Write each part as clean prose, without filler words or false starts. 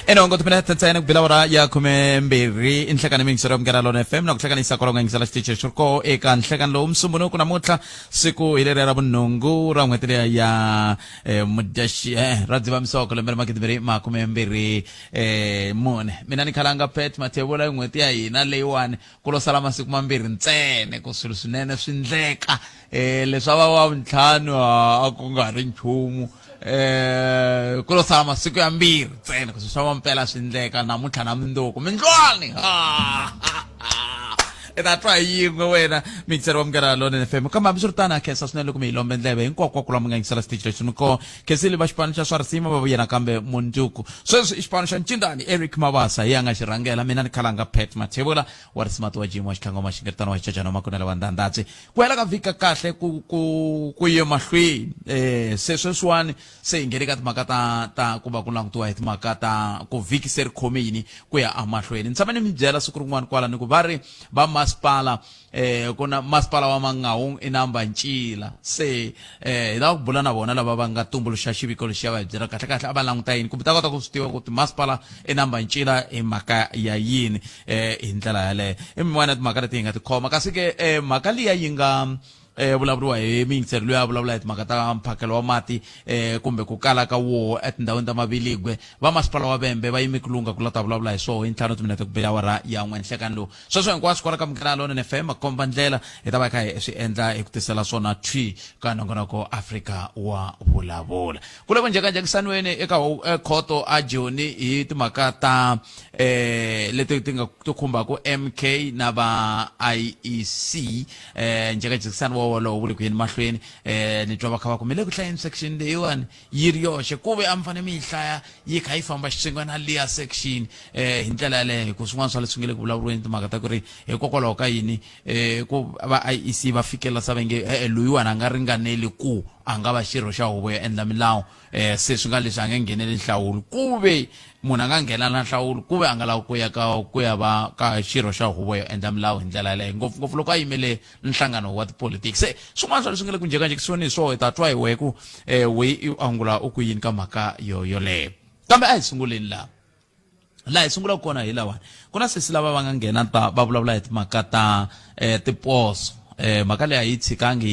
Enongo tumeneta tsena kubilawara ya kumembiri inhlekana mingisero mgeralo na FM na kuhlekana isakolonga ngisala stiche shurko eka nhlekana lo umsumuno kuna mutla siku ile rabu nungu ramwetele ya mudashi radziva msoko lembele makidibiri makumembiri mone mina nikalanga pet matebula ngweti ya ina leiwane kulo salama siku mambiri ntsene kusulusunene swindleka leswa wa mtlhanu akungari nchumu kulo salama siku ya mbiri ntsene kuswa mpela swindleka namutlha na mndoko mindlwani etatwa yingwe wena mixer wamgara lone na FM kama bisurtana kesa sunelo kuma ilombe ndlebe inkokwa kula munga ngisala stage lesson ko kesili bashpanisha swarsima babuyena kambe munduku so ispanisha nchindani Eric Mabasa yanga shirangela mina nikalanga pet matebula warismatu wajimu washikanga mashingertano wachachano makunela wandandazi kwela kavika kahle kuye mahlwi sesweswani se ingerika makata ta kuba kulang tuwa makata ku vayingiseri komini kuya amahlweni nsamani mjela sukurungwan kwala nikubari ba Maspala kuna Maspala wa Mangaung inamba ncila se ida kubula na bona laba banga tumbuluxa xiviko lexiya va byela kahle kahle abalangutayini kumbe ta kota ku switiva kuti Maspala inamba ncila mhaka ya yini hi ndlela yaleyo imwana timhaka leti hi nga tikhoma kasi ke mhaka liya yi nga vulavuriwa hi mingiseri loyi a vulavula hi timhaka ta mphakelo wa mati kumbe ku kala ka wo etindhawini ta Maviligwe va Maspala wa Vhembe va yime kulunga ku lata vulavula hi swona hi ntlhanu timinete ku bela awara ya n'we nhlekani lowu sweswo hinkwaswo kwala ka mugana lona FM komba ndlela hi ta va kha hi swi endla hi ku tisela swona twi ka nongonoko Afrika wa vulavula ku le ku njhekanjhekisaniweni eka khoto a Joni hi timhaka ta leti ti nga ti khumbaka MK na va IEC njhekanjhekisani lo vuli ku yini mahlweni ni twa va kha va kumele ku hlayeni section leyiwani yi ri yoxe kuve amfane mi hlaya yi kha yi famba xitsingwana liya section hi ndlela yaleyo ku swin'wana swa leswi ngele ku vulavuriweni timhaka ta ku ri hikokwalaho ka yini ku va IEC va fikela savenge loyiwani a nga ringaneli ku a nga va xirho xa huvo yo endla milawu se swi nga leswi a nga ngheneli nhlawulo kuve munhu a nga nghena na nhlawulo kuve a nga lavi ku ya va ka xirho xa huvo yo endla milawu hi ndlela yaleyo ngopfungopfu loko a yimele nhlangano wa tipolitiki se swin'wana swa leswi nga le ku njhekanjhekisiweni hi swona hi ta twa hi wehe ku we i angula u ku yini ka mhaka yoleyo kambe a hi sunguleni laha hi sungulaka kona hi lawani ku na sesi lava va nga nghena va vulavula hi timhaka ta tiposo mhaka leyi a yi tshikangi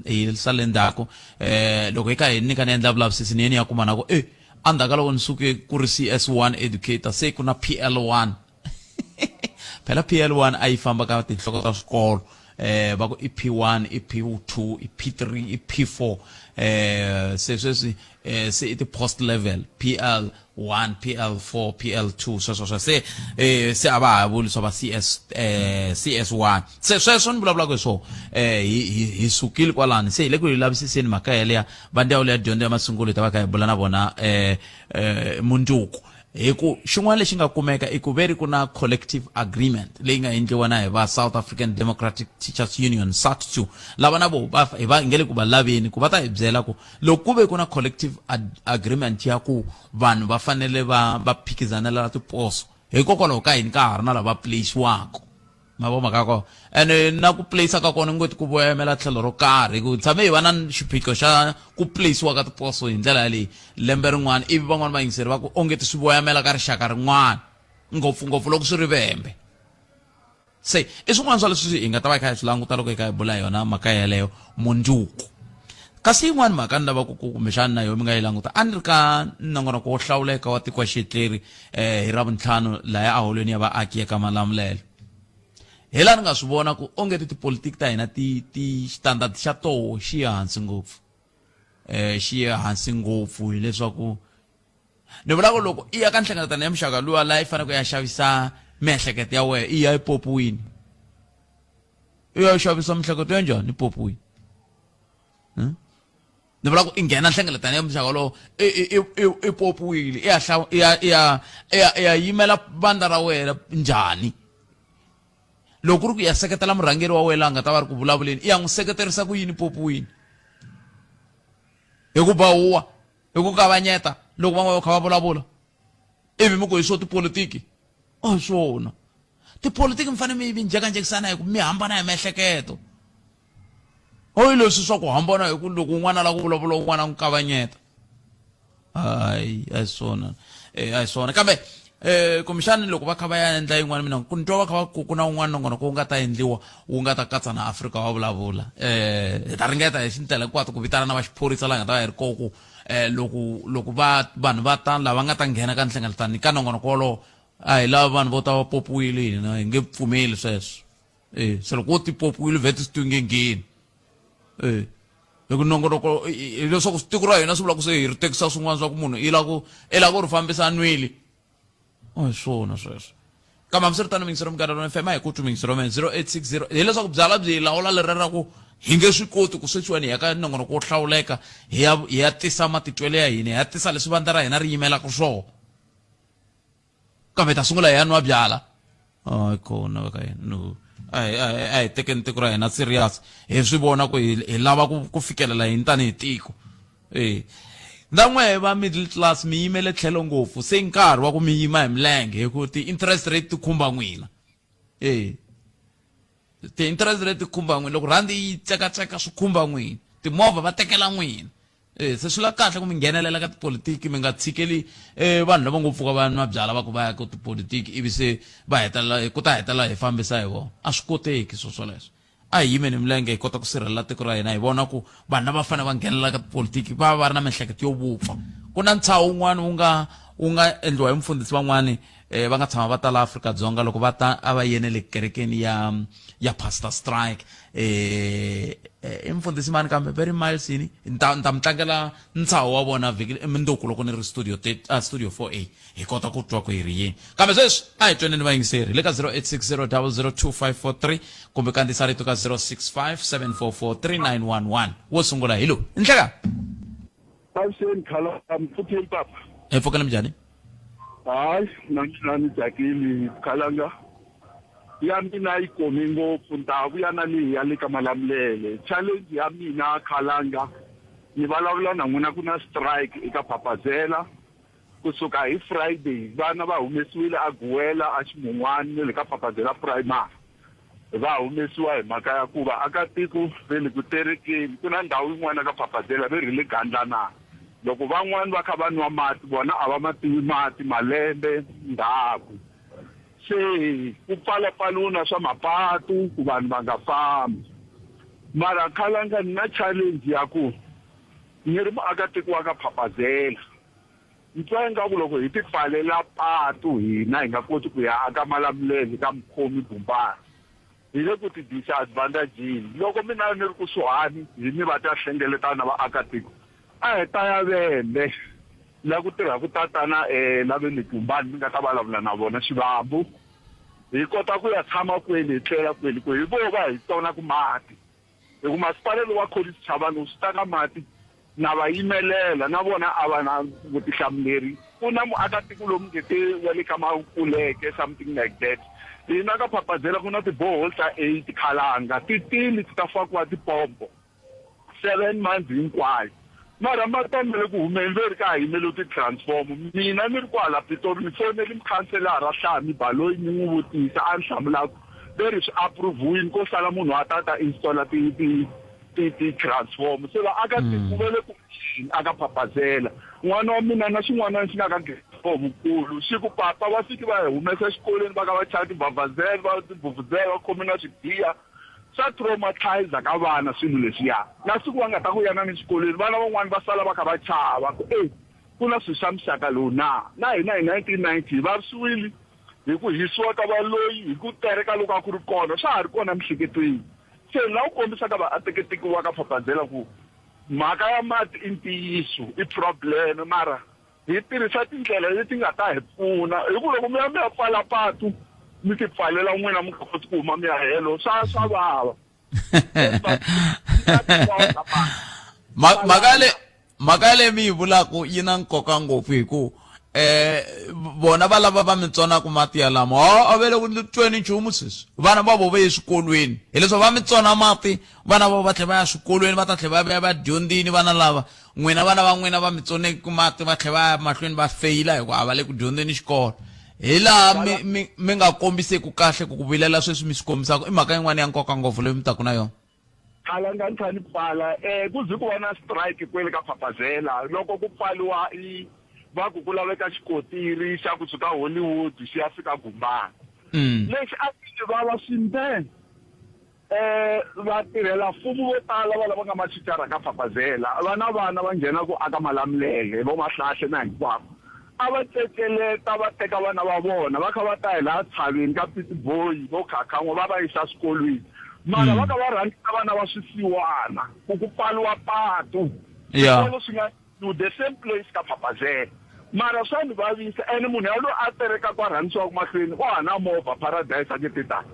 hi salele ndzhaku loko hi kha hi nyika ni endla vulavisisi ni yeni ya kumana ku andaka loko ni suke ku ri CS1 educator se ku na PL1 phela PL1 a yi famba ka tinhloko ta swikolo va ku EP1 EP2 EP3 EP4 se se it post level PL1 PL4 PL2 so se aba vuli so ba CS1 se sweswo ni vulavula ku so hi sukile kwalani se ile ku lavisiseni mhaka yaleya va ndhawu leya dyondzo ya masungulo ta va kha hi bula na vona munduku hiku xin'wana lexi nga kumeka i ku veri ku na collective agreement leyi nga endliwa na hi va South African Democratic Teachers Union SAT2 lava na vo hi va ngele ku va laveni ku va ta hi byela ku loko ku ve ku na collective agreement ya ku vanhu va fanele va phikizanela tiposo hikokwalaho ka yini ka ha ri na lava playiwaka mavoma kako ene na ku place ka kona ngoti ku voyamela tlhelo ro karhi ku tshame hi va na xiphiqo xa ku playiwa ka tiposo hi ndlela yaleyi lembe rin'wana ivi van'wana vayingiseri va ku ongeti swi voyamela ka rixaka rin'wana ngopfungopfu loko swi ri Vhembe se i swin'wana swa leswi hi nga ta va hi kha hi swi languta loko hi kha hi bula yona mhaka yaleyo munduku kasi yin'wana mhaka ni lava ku kumbexana na yo mi nga yi languta a ni ri ka nongonoko wo hlawuleka wa tiko xitleri hi ravuntlhanu laya aholweni ya vaaki eka Malamulelo hela ni nga swi vona ku ongeti tipolitiki ta hina ti standard xa toho xi hansi ngopfu hileswaku ni vula ku loko i ya ka nhlengeletano ya muxaka luwa laha i fanele ku ya xavisa miehleketo ya wena i ya ipopiwini i ya xavisa miehleketo ya njhani ipopiwini ni vula ku i nghena nhlengeletano ya muxaka lowo i popiwile i ya yimela vandla ra wena njhani loko ri ku ya seketela murhangeri wa wena nga ta va ri ku vulavuleni i ya n'wi seketerisa ku yini popiwini hi ku bahuwa hi ku kavanyeta loko van'wana va kha va vulavula ivi mi ku hi swo tipolitiki a hi swona tipolitiki mi fanele mi njhekanjhekisana hi ku mi hambana hi miehleketo o leswi swa ku hambana hi ku loko un'wana la ku vulavula un'wana ku kavanyeta ai swona ai swona kambe kumbexani loko va kha va ya endla yin'wana mina ku twa va kha va ku na un'wana nongono ku nga ta endliwa wu nga ta katsa na Afrika wa vulavula hi ta ringeta hi xindlela hinkwato ku vitana na va xiphorisa la nga ta va hi ri koku loko vanhu va ta lava nga ta nghena ka nhlengeletano ka nongonoko wolowo a hi lava vanhu vo ta va popiwile hina hi nge pfumeli sweswo se loko wo ti popiwile vhete swi nge ngheni loko nongonoko leswaku tiko ra hina swi vula ku se hi ri tekisa swin'wana swa ku munhu i la ku ri fambisa nwile swona sweswo kambe hambiswiritano mingisero minkarhi FM hi ku tu mingisero 0860 hileswaku byala byi lawula leri ra ku hi nge swi koti ku sweswiwani hi ya ka nongonoko wo hlawuleka hi ya tisa matitwele ya hina hi ya tisa leswi vandla ra hina ri yimelaka swona kambe ta sungula hi ya nwa byala kona va ka hina no ai tekeni tiko ra hina serious hi swi vona ku hi lava ku fikelela hini tanihi tiko ndan'we va middle class mi yimele tlhelo ngopfu se nkarhi wa ku mi yima hi milenge hi ku ti-interest rate ti khumba n'wina ti-interest rate ti khumba n'wina loko rhandi yi tsekatseka swi khumba n'wina timovha va tekela n'wina se swi la kahle ku mi nghenelela ka tipolitiki mi nga tshikeli vanhu lava ngopfu ka va nwa byala va ku va ya ka tipolitiki ivi se va hetelela ku ta hetelela hi fambisa hi vona a swi koteki swo swoleswo a hi yimeni milenge hi kota ku sirhelela tiko ra hina hi vona ku vanhu lava fanele va nghenelela ka tipolitiki va va ri na miehleketo yo vupfa ku na ntshaho wun'wana wu nga endliwa hi mufundhisi van'wani va nga tshama va ta la Afrika-Dzonga loko va ta a va yenele kerekeni ya pastor strike i mufundhisi mani kambe very miles yini ni ta mi tlangela ntshaho wa vona mundzuku loko ni ri studio 4A hi kota ku twa ku hi ri yini kambe sweswi a hi tweneni vayingiseri le ka 0860002543 kumbe kandziyisa rito ka 0657443911 wo sungula hi lowu i nhleka Awuseni khala mfutheni papa. Epfukela njani? Hayi, nani tsakile khalanga. Ya mina ikomi ngopfu ndawu yana leyi ya le ka Malamulele. Challenge ya mina khalanga. Ni vulavula na n'wina ku na strike eka Papazela. Kusuka hi Friday vana va humesiwile a Guwela a Ximun'wana le ka Papazela primary. Va humesiwa hi mhaka ya ku va aka tiko ve le ku terekeni ku na ndhawu yin'wana ka Papazela ve ri le gandlanana. Loko van'wana va kha va nwa mati bona a va mativi mati malembe ndhaku se ku pfalapfaluna swa mapatu ku vanhu va nga fambi mara khalanga ni na challenge ya ku ni ri muakatiko wa ka Papazela ntsenga ku loko hi ti pfalela patu hina hi nga koti ku ya aka Malamulele ka mukhomi Bumbani hi le ku ti disadvantage loko mina ni ri kusuhani hi ni va ta hlengeletana vaakatiko a hi ta ya Vhembe la ku tirha ku tatana la ve le Bumbani mi nga ta vulavula na vona Xivambu hi kota ku ya tshama kwele hi tlela kwele ku hi vova hi tona ku mati hi ku Maspala wa College Chavani swi ta ka mati na va yimelela na vona a va na vutihlamuleri ku na muakatiko lomu ngete wa le ka Makuleke something like that hina ka Papazela ku na ti-boreholes ta 8 khalanga titili ti ta fakiwa tipompo 7 months hinkwayo mara matamele ku humeleri ka yimelo ti-transform mina ni ri kwala Pitori ni fonele mukhanselara Hlami Baloyi ni n'wi vutisa a ni hlamulaka leri swi approve-wini ko sala munhu a tata installa ti-transform se va aka tikuvele ku aka Papazela n'wana wa mina na xin'wana xi nga ka ngekulu siku papa va fiki va hi humesa exikolweni va ka va chaya tibavhazela va tibuvhuzela va khome na swigiya swa traumatizer ka vana swilo leswiya na siku va nga ta ku yana ni xikolweni vana van'wani va sala va kha va chava ku ku na swilo swa muxaka lowu na hina hi 1990 va risiwile hi ku hisiwa ka Valoyi hi ku tereka loko a ku ri kona swa ha ri kona mihleketweni se la u kombisa ka vaakatiko wa ka Papazela ku mhaka ya mati i ntiyiso i problem mara hi tirhisa tindlela leti nga ta hi pfuna hi ku loko mi ya pfala patu mi ti pfalela n'wina mi nga koti ku huma mi ya helo swa vava mhaka leyi mi yi vulaku yi na nkoka ngopfu hi ku vona va lava va mi tsonaka mati ya lama a ve le ku tweni nchumu sweswi vana va vo va ye eswikolweni hi leswi va mi tsona mati vana va va tlhela va ya swikolweni va ta tlhela va ya va dyondzini vana lava n'wina vana va n'wina va mi tsoneki mati va tlhela va ya mahlweni va feyila hi ku a va le ku dyondzeni xikolo hi laha mi nga kombiseki kahle ku vilela sweswi mi swi kombisaka i mhaka yin'wana ya nkoka ngopfu leyi mi taku na yona Khalanga nthani pfala kuze ku va na strike kwele ka Phapazela loko ku pfaliwa va ku laveka xikotiri xa kusuka Hollywood xi ya fika Gumbana lexi a swi vava swinene va tirhela mfumo vo tala va lava nga mathicara ka Phapazela vana va nghena ku aka Malamulele vo Mahlahle na hinkwavo a va tsekeleta va teka vana va vona va kha va ta hi laha tshaveni ka Pitboy vo khakhan'wa va va yisa swikolweni mara va ka va rhangisa vana va swisiwana ku pfaliwa patu swikolo swi nga the same place ka Phapazela mara swa ni vavisa ene munhu yaloyi a tereka ku rhangisiwa mahlweni o hana movha Paradise a ke titani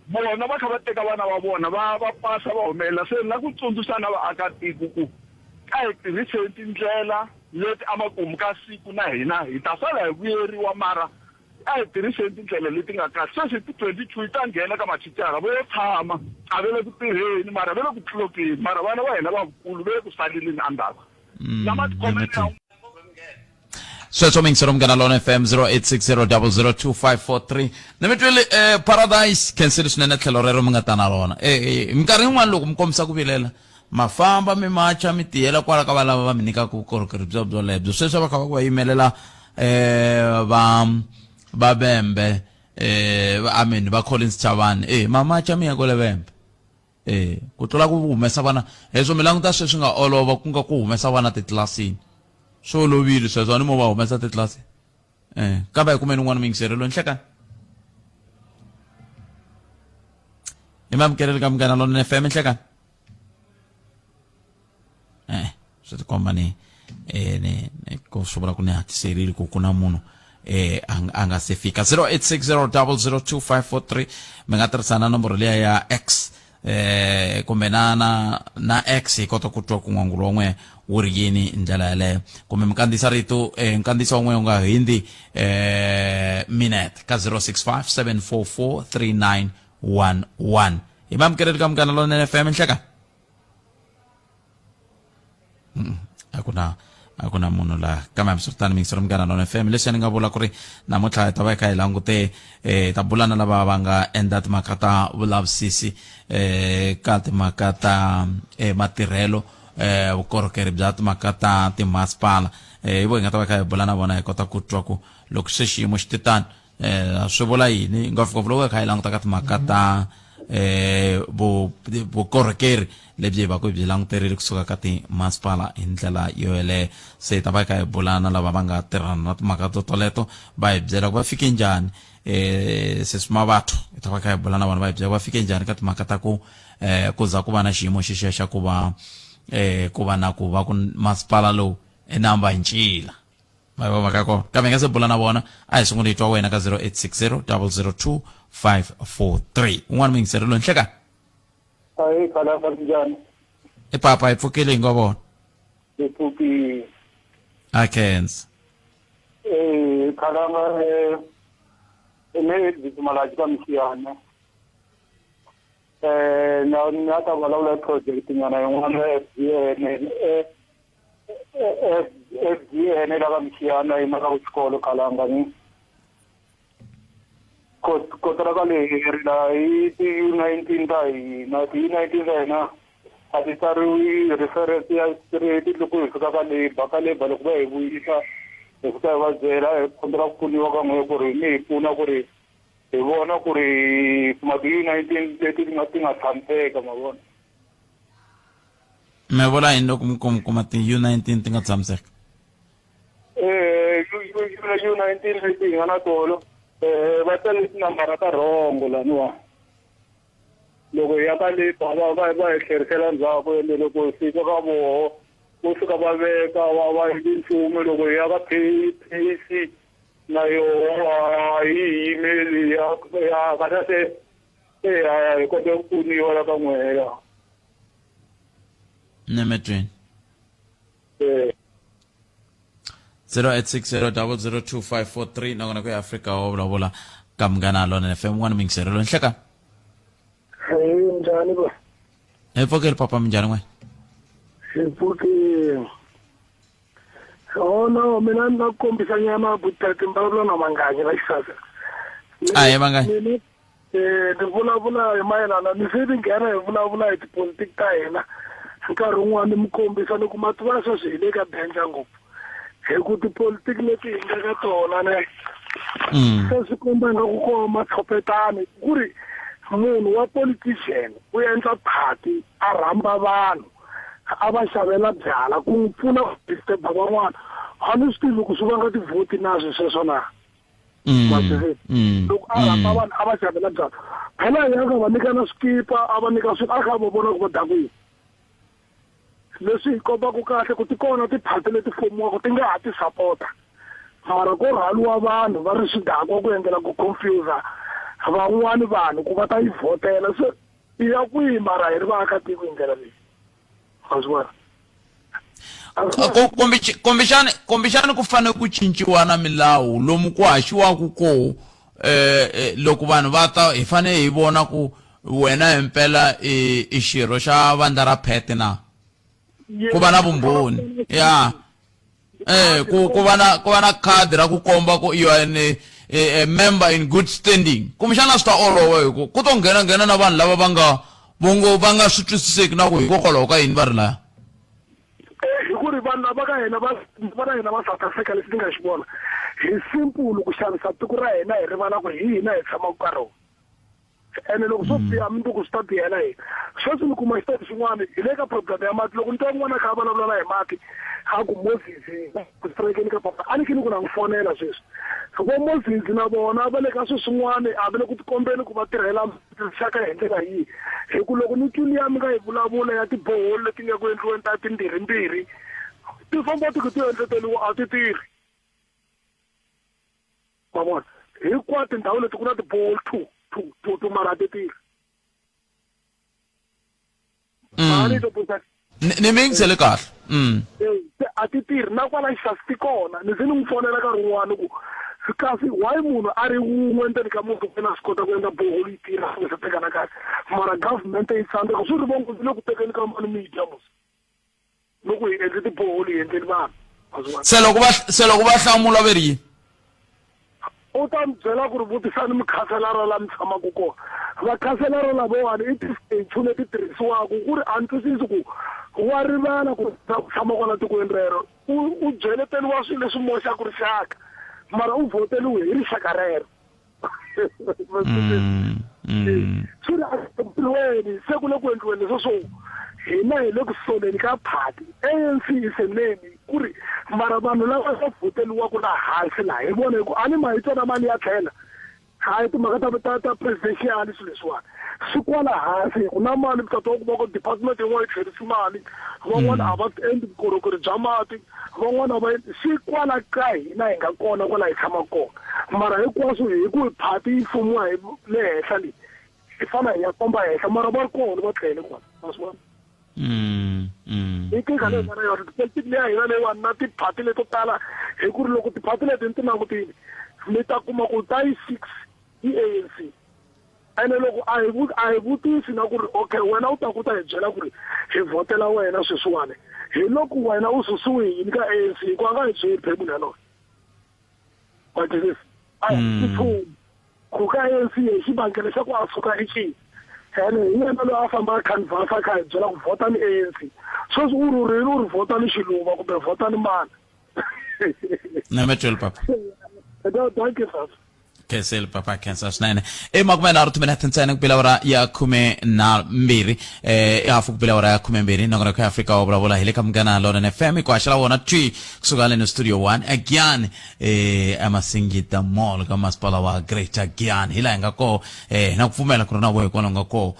bona va kha va teka vana va vona va pasa va humelela se na ku tsundzuxa na vaakatiko ku a hi tirhiseni tindlela leti amakumu ka siku na hina hi ta sala hi vuyeriwa mara a hi tirhiseni tindlela leti nga kahle sweswi ti-22 yi ta nghena ka mathicara vo yo tshama a ve le ku tirheni mara ve le ku tlulokeni mara vana va hina vakulu ve le ku saleleni andzhaku lama tikhomela sweswo mingisero mgana lona FM 0860002543 nimitweli Paradise cancel swinene tlhelo rero mi nga ta na rona minkarhi yin'wana loko mi kombisa ku vilela mafamba mi macha mi tiyela kwala ka valava va mi nyika ku vukorhokeri byo lebyo sweswo va kha va yimelela va Vhembe amen va Collins Chavani mamacha mi ya kole Vhembe ku tlula ku humesa vana hezwo mi languta sweswi nga olova ku nga ku humesa vana titlilasini swo lovile sweswo a ni mo va humesa titlasi kambe hi kumeni n'wana mingiseri lo nhlekani i mamkeleli ka Munghana Lonene FM nhlekani swi tikomba ni ko swi vula ku ni hatiserile ku ku na munhu a nga se fika 0860002543 mi nga tirhisana nomboro leya ya X kumbe na X hi kota ku twa ku n'wangulo wun'we wu ri yini ndlela yaleyo kumbe mi kandziyisa rito nkandziyiso wun'we u nga hindi minute ka 0657443911 hi mamkeleli ka Munghana Lonene FM nhleka a ku na munhu la kambe hambileswi mingisero Munghana Lonene FM leswi ni nga vula ku ri namuntlha hi ta va hi kha hi langute ta bulana lava va nga endla timhaka ta vulavisisi ka timhaka ta matirhelo vukorhokeri bya timhaka ta timasipala hi vo hi nga ta va hi kha hi bula na vona hi kota ku twa ku loko se xiyimo xi titani swi vula yini ngopfungopfu loko hi kha hi languta ka timhaka ta vukorhokeri lebyi hi va ku byi languterile kusuka ka timasipala hi ndlela yo yeleyo se hi ta va hi kha hi bulana lava va nga tirhana na timhaka toleto va hi byela ku va fike njhani sesima vathu hi ta va hi kha hi bulana vona va hi byela ku va fike njhani ka timhaka ta ku za ku va na xiyimo xixiya xa ku va na ku va ku masipala lowu namba hi ncila va ka kona kambe hi nga se bula na vona a hi sungula hi twa wena ka 0860002543 un'wana mingiseri lo nhleka Hayi khalanga njani papa hi pfukile hi ngo vona iphuki akens khalanga ene Dzumeri ka msiyana na ta vulavula project nyana yin'wana FDN la ka msiyana yi maka ku xikolo khalanga ni kotara ka leyi la yi ti19 ta hina ti19 ta hina a ti tsariwi reference ya straight loko hi fika ka labor loko va hi vuyisa hi fika hi va byela hi kombela ku pfuniwa ka n'we ku ri mi hi pfuna ku ri hi vona ku ri mati-19 leti ti nga tshamiseka ma vona mi vula yini loko mi kuma ti-U19 ti nga tshamiseka U19 leti hi nga na tolo va tsale tinambara ta rhongo laniwa loko hi ya ka labor va hi tlherisela ndzhaku ende loko hi fika ka voho vo fika va veka va hi nchumu loko hi ya ka PC na yoho hi yimeli ya kata se hi kote ku pfuniwa la ka n'weya nemetweni 0860002543 nakona ku ya Afrika wa vulavula ka Munghana Lonene FM n'wana mingiseri lo nhleka njhani bo hi pfukile papa minjhani n'we iphuki no mina na kombisa nyama butati mbavula na manganya la xisasa a hi manganya ni vulavula hi mayelana ni se ni nghena hi vulavula hi tipolitiki ta hina nkarhi wun'wana ni mi kombisa ni ku mativa sweswi hi le ka danger ngopfu hi ku tipolitiki leti hi nga ka tona ne se swi komba nga ku koma tlhopetani ku ri munhu wa politician u endla phati a rhamba vanhu a va xavela byala ku pfuna ku disturba van'wana a ni swi tivi ku swi vanga tivhoti na sweswo na loko a rhamba vanhu a va xavela byala phela hi nga va nyika na swikipa a va nyika swilo a kha va vona ku va dakwini leswi hi kombaka kahle ku ti kona tiphati leti fomiwaka ti nga ha ti sapota mara ko rhaliwa vanhu va ri swidakwa ku endlela ku confuse van'wani vanhu ku va ta yi vhotela se i ya kwihi mara hi ri vaakatiko hi ndlela leyi a swi vona kombexani ku fanele ku cinciwa na milawu lomu ku haxiwaku ko loko vanhu va ta hi fanele hi vona ku wena himpela i xirho xa vandla ra phete na ku va na vumbhoni ya ku va na khadi ra ku komba ku you are a member in good standing kumbexana swi ta olova hi ku to nghena na vanhu lava va nga swi twisiseki na ku hikokwalaho ka yini va ri laya hi ku ri vanhu lava ka hina va hina va South Africa leswi ni nga xi vona hi simple ku xavisa tiko ra hina hi rivala ku hi hina hi tshama ku ka rona ene loko swo biha mundzuku swi ta bihela hina sweswi ni kuma xitati xin'wana hi le ka problem ya mati loko ni twa n'wana kha a vulavula hi mati a ku Moses ku strikeni ka papa a ni kini ku na n'wi fonela sweswi vo Moses na vona va le ka swilo swin'wana a va le ku tikombeni ku va tirhela xaka hi ndlela yihi hi ku loko ni tuni ya mi nga hi vulavula ya tiboholi leti nga ku endliweni ta timbirhimbirhi ti famba ti ku ti endleteliwa a ti tirhi ma vona hinkwato tindhawu leti ku na tiboholi tu mara ti tirhi ni mi yingisele kahle a ti tirhi na kwala xisasi ti kona ni ze ni n'wi fonela nkarhi wun'wana ku kasi why munhu a ri wun'we endzeni ka muti ku na swi kota ku endla boholi yi tirha swi swi tekana kahle mara government yi tsandzeka swi ri vongo le ku tekeni ka mani media mos loko hi endle tiboholi hi endleni vanhu se loko va hlamula va ri yini u ta mi byela ku ri vutisani mikhanselara la mi tshamaka kona vakhanselara lavawani i ti-statue leti tirhisiwaka ku ri a ni twisisi ku wa rivala ku tshama kona tikweni rero u byeleteliwa swilo leswi moxaka rixaka mara u vhoteliwe hi rixaka rero swi ri ampiliweni se ku le ku endliweni leswo swo hina hi le ku soleni ka phati ANC iseneni ku ri mara vanhu lava va vhoteliwaka laha hansi laha hi vona hi ku a ni mahito na mali ya tlhela hayi timhaka ta presidential swilo leswiwani swi kwala hansi hi ku na mali mi ta twa ku va ku department yin'wana yi tlherisi mali van'wana a va endli vukorhokeri bya mati van'wana a va swi kwala ka hina hi nga kona kwala hi tshamaka kona mara hinkwaswo hi ku phati yi fumiwa hi le henhla leyi hi fana hi ya komba henhla mara va ri kona va tlhele kona a swi vona hi nkingha leyi nga na yona tipolitiki leyi ya hina leyiwani na tiphati leto tala hi ku ri loko tiphati leti ni ti langutile mi ta kuma ku ta yi 6 i ANC ene loko a hi vutisi na ku ri okay wena u ta ku ta hi byela ku ri hi vhotela wena sweswiwani hi loko wena u susiwe yini ka ANC ku a nga hi byeli phemuni yaloyo watirisi a hi nchumu ku ka ANC hi xivangelo xa ku a suka i cini ene hi yena loyi a famba a canvas a kha hi byela ku vhota ni ANC sweswi u rurile u ri vhota ni xiluva kumbe vhota ni mani na metwel papa thank you sir kesel papa kensa snene makumena rutumena tensana kupilawara ya 12 afu kupilawara ya 12 nangona kwa Afrika wa Vulavula hile kamgana London FM kwa shala wona twi kusugale no studio 1 again amasingita mall kama Maspala wa great again hila ngako na kufumela kurona boy kono ngako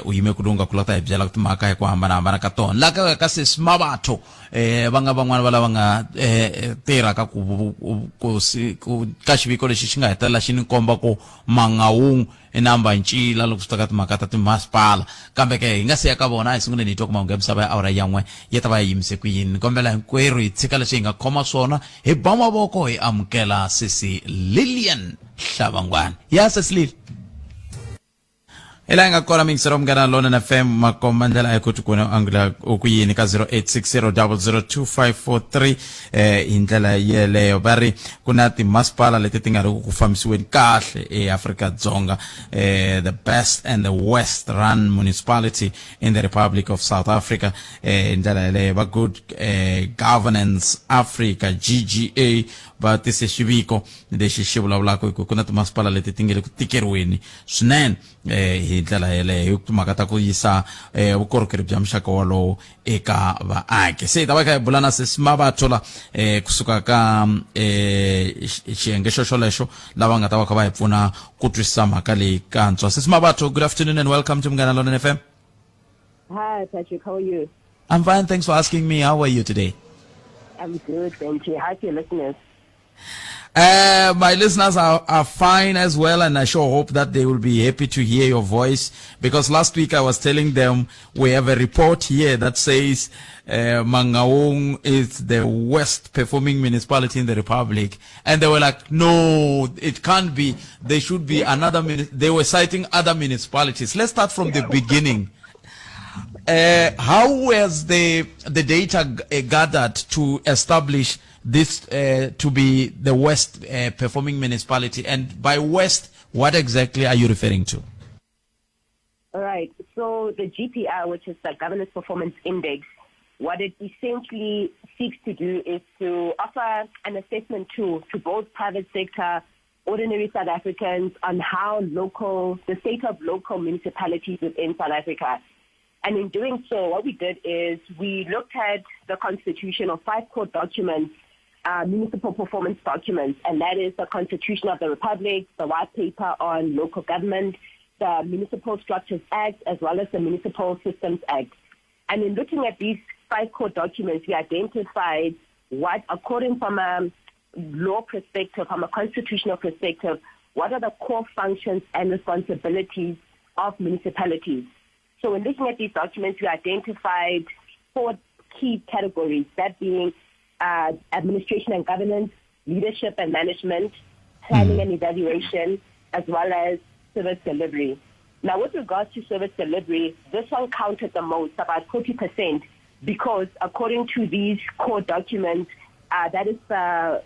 uyime kudunga kulata byala kutumaka kwa hambana katon laka kasi smabato banga bangwana bala banga tera ka ku kashibiko leshinga tala shini komba ko Mangaung enamba ncila lokustaka makata tu Maspala kambe ke ngase yakabona isungune ni tokuma ngemsaba ya aura yangwe yetaba yimse kwini kombela nkwero itsikala shinga koma sona he bama boko he amkela sisi Lilian Shabangwan ya Cecil ila ngakora mingisero mngana lona na FM makomandela ekuthi kuna angula ukuyini ka 0860002543 indlela yeleyo bari kunati Maspala leti tingari ku fambisiweni kahle eAfrika Dzonga the best and the worst run municipality in the Republic of South Africa indlela yeleyo ba good governance Africa GGA ba tisexiviko lexi xi vulavulaka ku kunati Maspala leti tingele ku tikeriweni swinene ndlela yeleyo kumaka ta ku yisa vukorhokeri bya muxaka wolowo eka vaaki se ta va kha hi bulana sesimavathola kusuka ka xiyenge xoxolexo lava nga ta va kha va hi pfuna ku twisisa mhaka leyi kantswa sesimavatho good afternoon and welcome to Munghana Lonene FM. Hi Patrick, how are you? I'm fine, thanks for asking me. How are you today? I'm good, thank you. How's your listeners? My listeners are fine as well, and I sure hope that they will be happy to hear your voice, because last week I was telling them we have a report here that says Mangaung is the worst performing municipality in the Republic, and they were like, no, it can't be. There should be another. They were citing other municipalities. Let's start from the beginning. How was the data gathered to establish this to be the worst performing municipality? And by worst, what exactly are you referring to? All right. So the GPR, which is the Governance Performance Index, what it essentially seeks to do is to offer an assessment tool to both private sector, ordinary South Africans on how the state of local municipalities within South Africa. And in doing so, what we did is we looked at the constitution of 5 core documents, municipal performance documents, and that is the Constitution of the Republic, the White Paper on Local Government, the Municipal Structures Act, as well as the Municipal Systems Act. And in looking at these 5 core documents, we identified what, according from a law perspective, from a constitutional perspective, what are the core functions and responsibilities of municipalities. So in looking at these documents, we identified 4 key categories, that being administration and governance, leadership and management, planning and evaluation, as well as service delivery. Now, with regards to service delivery, this one counted the most, about 40%, because according to these core documents, that is the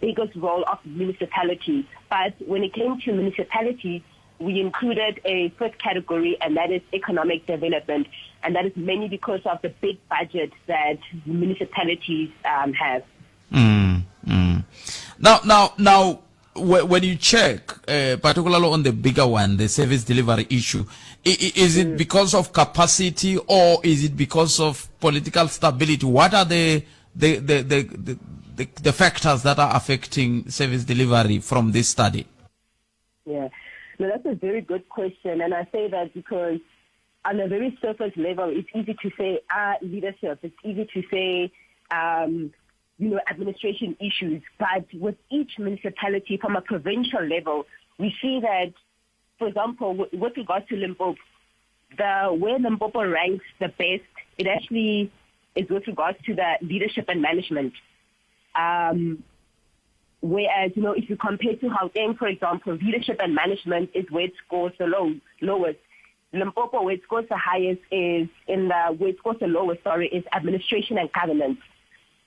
biggest role of municipalities. But when it came to municipalities, we included a 5th category, and that is economic development. And that is mainly because of the big budget that municipalities have. Now, when you check, particularly on the bigger one, the service delivery issue, is it because of capacity or is it because of political stability? What are the factors that are affecting service delivery from this study? Yeah. No, that's a very good question, and I say that because on a very surface level, it's easy to say leadership. It's easy to say, administration issues. But with each municipality, from a provincial level, we see that, for example, with regards to Limpopo, where Limpopo ranks the best, it actually is with regards to the leadership and management. Whereas, if you compare to Gauteng, for example, leadership and management is where it scores the lowest. Limpopo, where it scores the highest, where it scores the lowest, is administration and governance.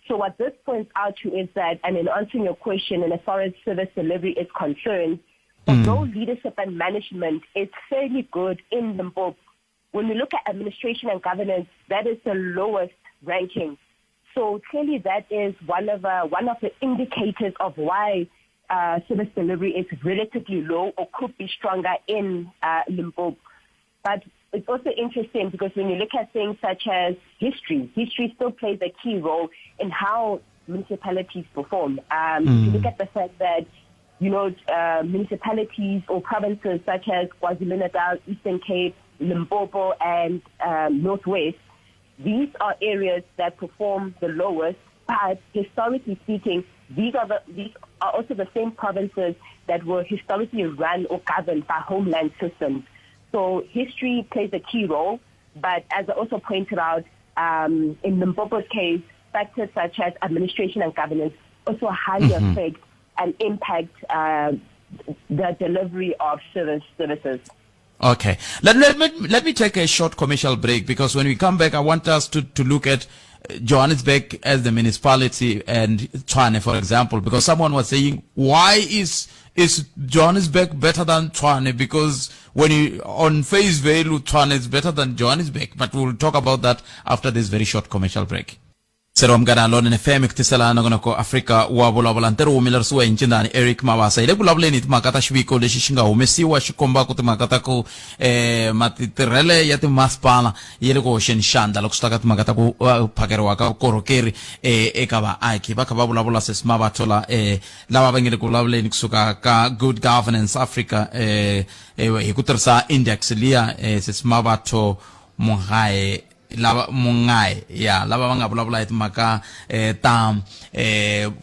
So what this points out to is that, and in answering your question, and as far as service delivery is concerned, although leadership and management is fairly good in Limpopo, when we look at administration and governance, that is the lowest ranking. So clearly that is one of the indicators of why service delivery is relatively low or could be stronger in Limpopo. But it's also interesting because when you look at things such as history still plays a key role in how municipalities perform. If you look at the fact that, municipalities or provinces such as KwaZulu-Natal, Eastern Cape, Limpopo, and Northwest, these are areas that perform the lowest, but historically speaking, these are also the same provinces that were historically run or governed by homeland systems. So history plays a key role, but as I also pointed out, in Limpopo's case, factors such as administration and governance also highly affect and impact the delivery of services. Okay. Let me take a short commercial break, because when we come back, I want us to look at Johannesburg as the municipality and Tshwane, for example, because someone was saying, why is Johannesburg better than Tshwane? Because when you, on face value, Tshwane is better than Johannesburg. But we'll talk about that after this very short commercial break. Sero mgana lona ne femi kutisela na ko Afrika wa Vulavula ntero umilera suwa inchindani Eric Mawasa ile Vulavula ni makata shwiko le shishinga umesiwa shikomba ko makata ko matitirele ya Maspala yele ko shenshanda lokustaka makata ko pakero waka korokeri ekaba aiki bakaba Vulavula sesma bathola laba bangile ko Vulavula ni kusuka ka Good Governance Africa ikutirsa index lia sesma batho mongae lava mungai ya lava vanga vulavula hi maka tam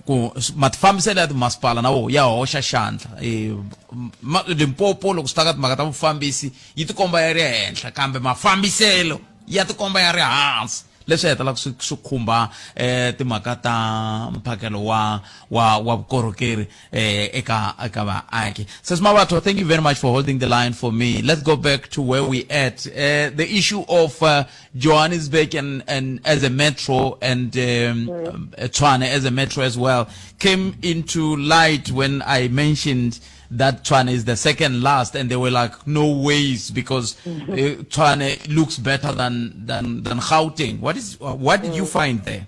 ku matfambiselo ya Maspala na wo ya hoxa xandla Limpopo loko swi ta ka timhaka ta vufambisi yi tikomba ya ri henhla, kambe mafambiselo ya tikomba ya ri hansi, leswi hetelaka swi khumba timhaka ta mphakelo wa vukorhokeri eka vaaki. Says Mavato, thank you very much for holding the line for me. Let's go back to where we at. The issue of Johannesburg and as a metro and Tshwane as a metro as well came into light when I mentioned that Tshwane is the second last, and they were like, no ways, because Tshwane looks better than Gauteng. What did you find there?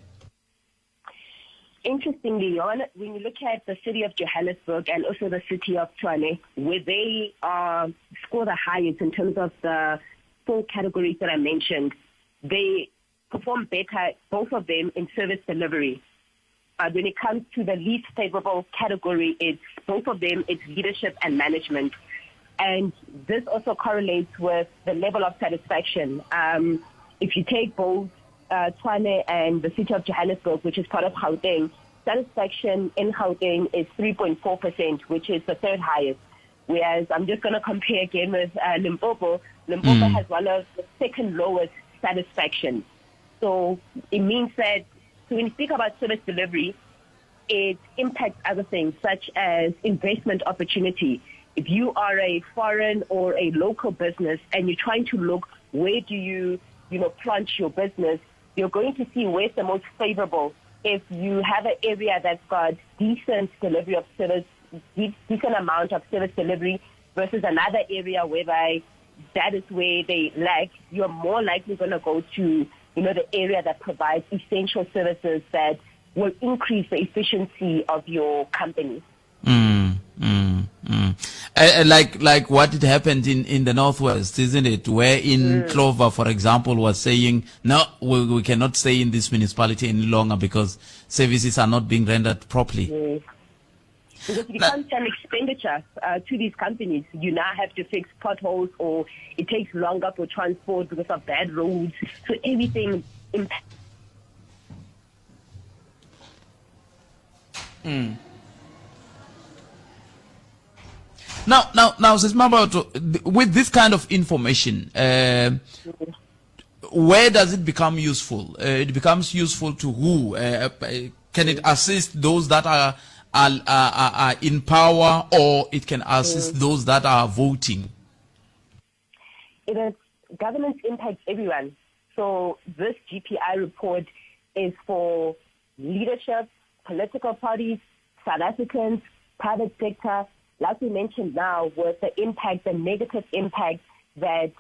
Interestingly, when you look at the city of Johannesburg and also the city of Tshwane, where they score the highest in terms of the four categories that I mentioned, they perform better, both of them, in service delivery. When it comes to the least favorable category, it's both of them, it's leadership and management. And this also correlates with the level of satisfaction. If you take both Tshwane and the city of Johannesburg, which is part of Gauteng, satisfaction in Gauteng is 3.4%, which is the third highest. Whereas I'm just going to compare again with Limpopo. Limpopo has one of the second lowest satisfaction. So it means that, so when you speak about service delivery, it impacts other things such as investment opportunity. If you are a foreign or a local business and you're trying to look where do you plant your business, you're going to see where's the most favorable. If you have an area that's got decent delivery of service, decent amount of service delivery versus another area whereby that is where they lack, you're more likely going to go to the area that provides essential services that will increase the efficiency of your company. Like what had happened in the Northwest, isn't it? Where in Clover, for example, was saying, no, we cannot stay in this municipality any longer because services are not being rendered properly. Yes. Because it becomes an expenditure to these companies. You now have to fix potholes, or it takes longer for transport because of bad roads. So everything impacts. Now, says Mabato, with this kind of information, where does it become useful? It becomes useful to who? Can it assist those that are in power, or it can assist those that are voting? Governance impacts everyone. So this GPI report is for leadership, political parties, South Africans, private sector, like we mentioned now, with the impact, the negative impact that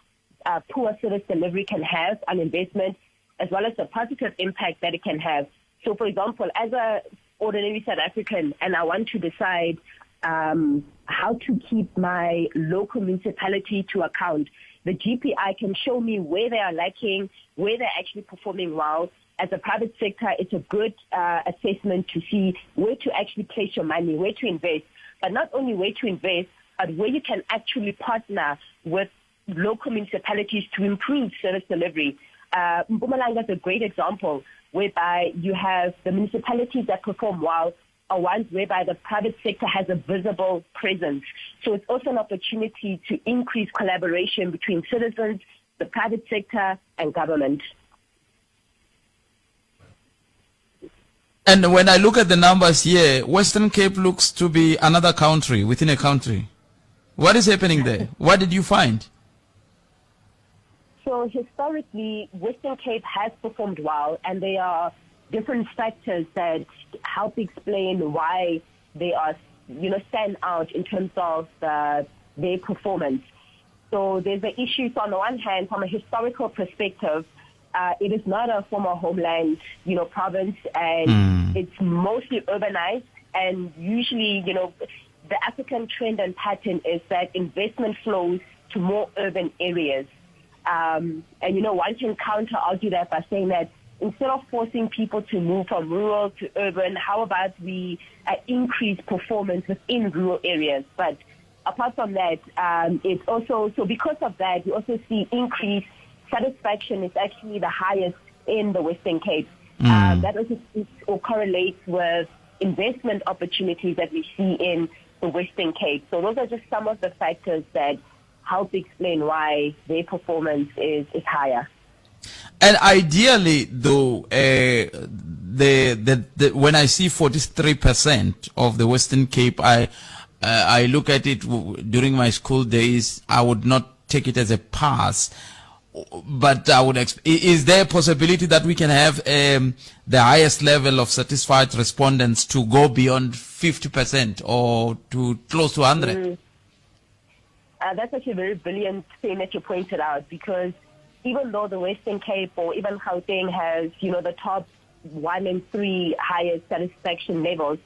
poor service delivery can have on investment, as well as the positive impact that it can have. So, for example, as a ordinary South African, and I want to decide how to keep my local municipality to account, the GPI can show me where they are lacking, where they're actually performing well. As a private sector, it's a good assessment to see where to actually place your money, where to invest, but not only where to invest, but where you can actually partner with local municipalities to improve service delivery. Mpumalanga is a great example, whereby you have the municipalities that perform well are ones whereby the private sector has a visible presence. So it's also an opportunity to increase collaboration between citizens, the private sector, and government. And when I look at the numbers here, Western Cape looks to be another country within a country. What is happening there? What did you find? So historically, Western Cape has performed well, and there are different factors that help explain why they are, stand out in terms of their performance. So there's the issue. So on the one hand, from a historical perspective, it is not a former homeland, province, and it's mostly urbanized. And usually, the African trend and pattern is that investment flows to more urban areas. And one can counter-argue that by saying that instead of forcing people to move from rural to urban, how about we increase performance within rural areas? But apart from that, it's also, so because of that, you also see increased satisfaction is actually the highest in the Western Cape. That also speaks or correlates with investment opportunities that we see in the Western Cape. So those are just some of the factors that help explain why their performance is higher. And ideally, though, when I see 43% of the Western Cape, I look at it during my school days. I would not take it as a pass, but I would. Is there a possibility that we can have the highest level of satisfied respondents to go beyond 50% or to close to 100? That's actually a very brilliant thing that you pointed out, because even though the Western Cape or even Gauteng has, the top 1 and 3 highest satisfaction levels,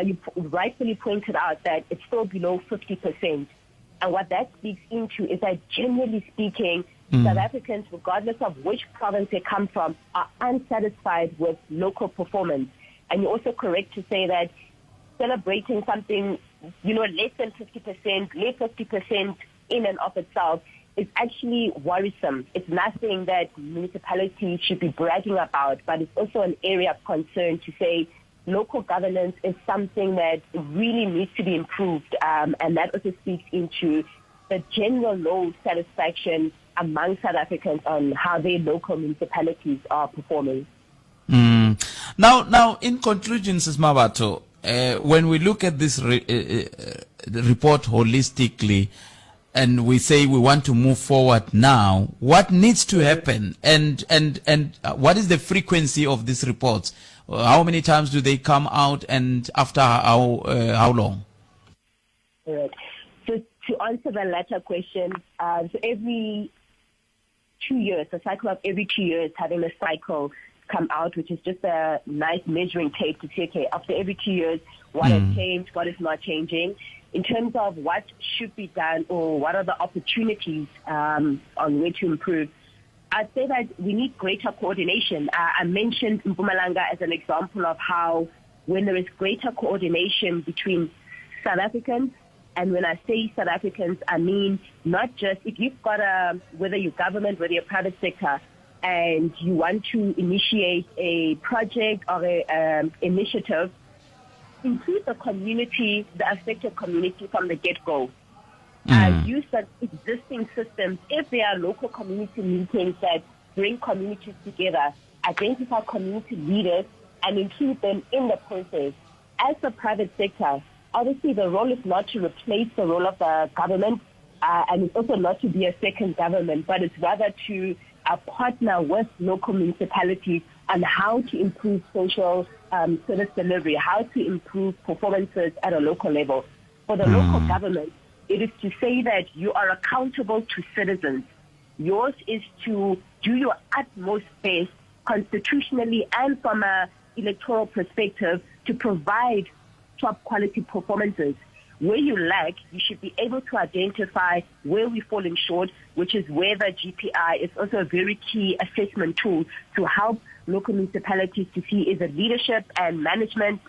you rightfully pointed out that it's still below 50%. And what that speaks into is that, generally speaking, South Africans, regardless of which province they come from, are unsatisfied with local performance. And you're also correct to say that celebrating something, less than 50%, less 50% in and of itself is actually worrisome. It's nothing that municipalities should be bragging about, but it's also an area of concern to say local governance is something that really needs to be improved. And that also speaks into the general low satisfaction among South Africans on how their local municipalities are performing. Now, in conclusion, Ms. Mabato, when we look at this report holistically, and we say we want to move forward now, what needs to happen, and what is the frequency of these reports? How many times do they come out, and after how long? Right. So to answer the latter question, so every 2 years, a cycle of every 2 years, having a cycle come out, which is just a nice measuring tape to say, okay, after every 2 years, what has changed, what is not changing. In terms of what should be done or what are the opportunities on where to improve, I'd say that we need greater coordination. I mentioned Mpumalanga as an example of how when there is greater coordination between South Africans, and when I say South Africans, I mean not just if you've got whether you're government, whether you're private sector, and you want to initiate a project or an initiative, include the community, the affected community from the get-go. Use the existing systems. If there are local community meetings that bring communities together, identify community leaders and include them in the process. As the private sector, obviously the role is not to replace the role of the government, and it's also not to be a second government, but it's rather to partner with local municipalities on how to improve social service delivery, how to improve performances at a local level. For the local government, it is to say that you are accountable to citizens. Yours is to do your utmost best constitutionally and from an electoral perspective to provide top quality performances. Where you lack, you should be able to identify where we're falling short, which is where the GPI is also a very key assessment tool to help local municipalities to see, is it leadership and management,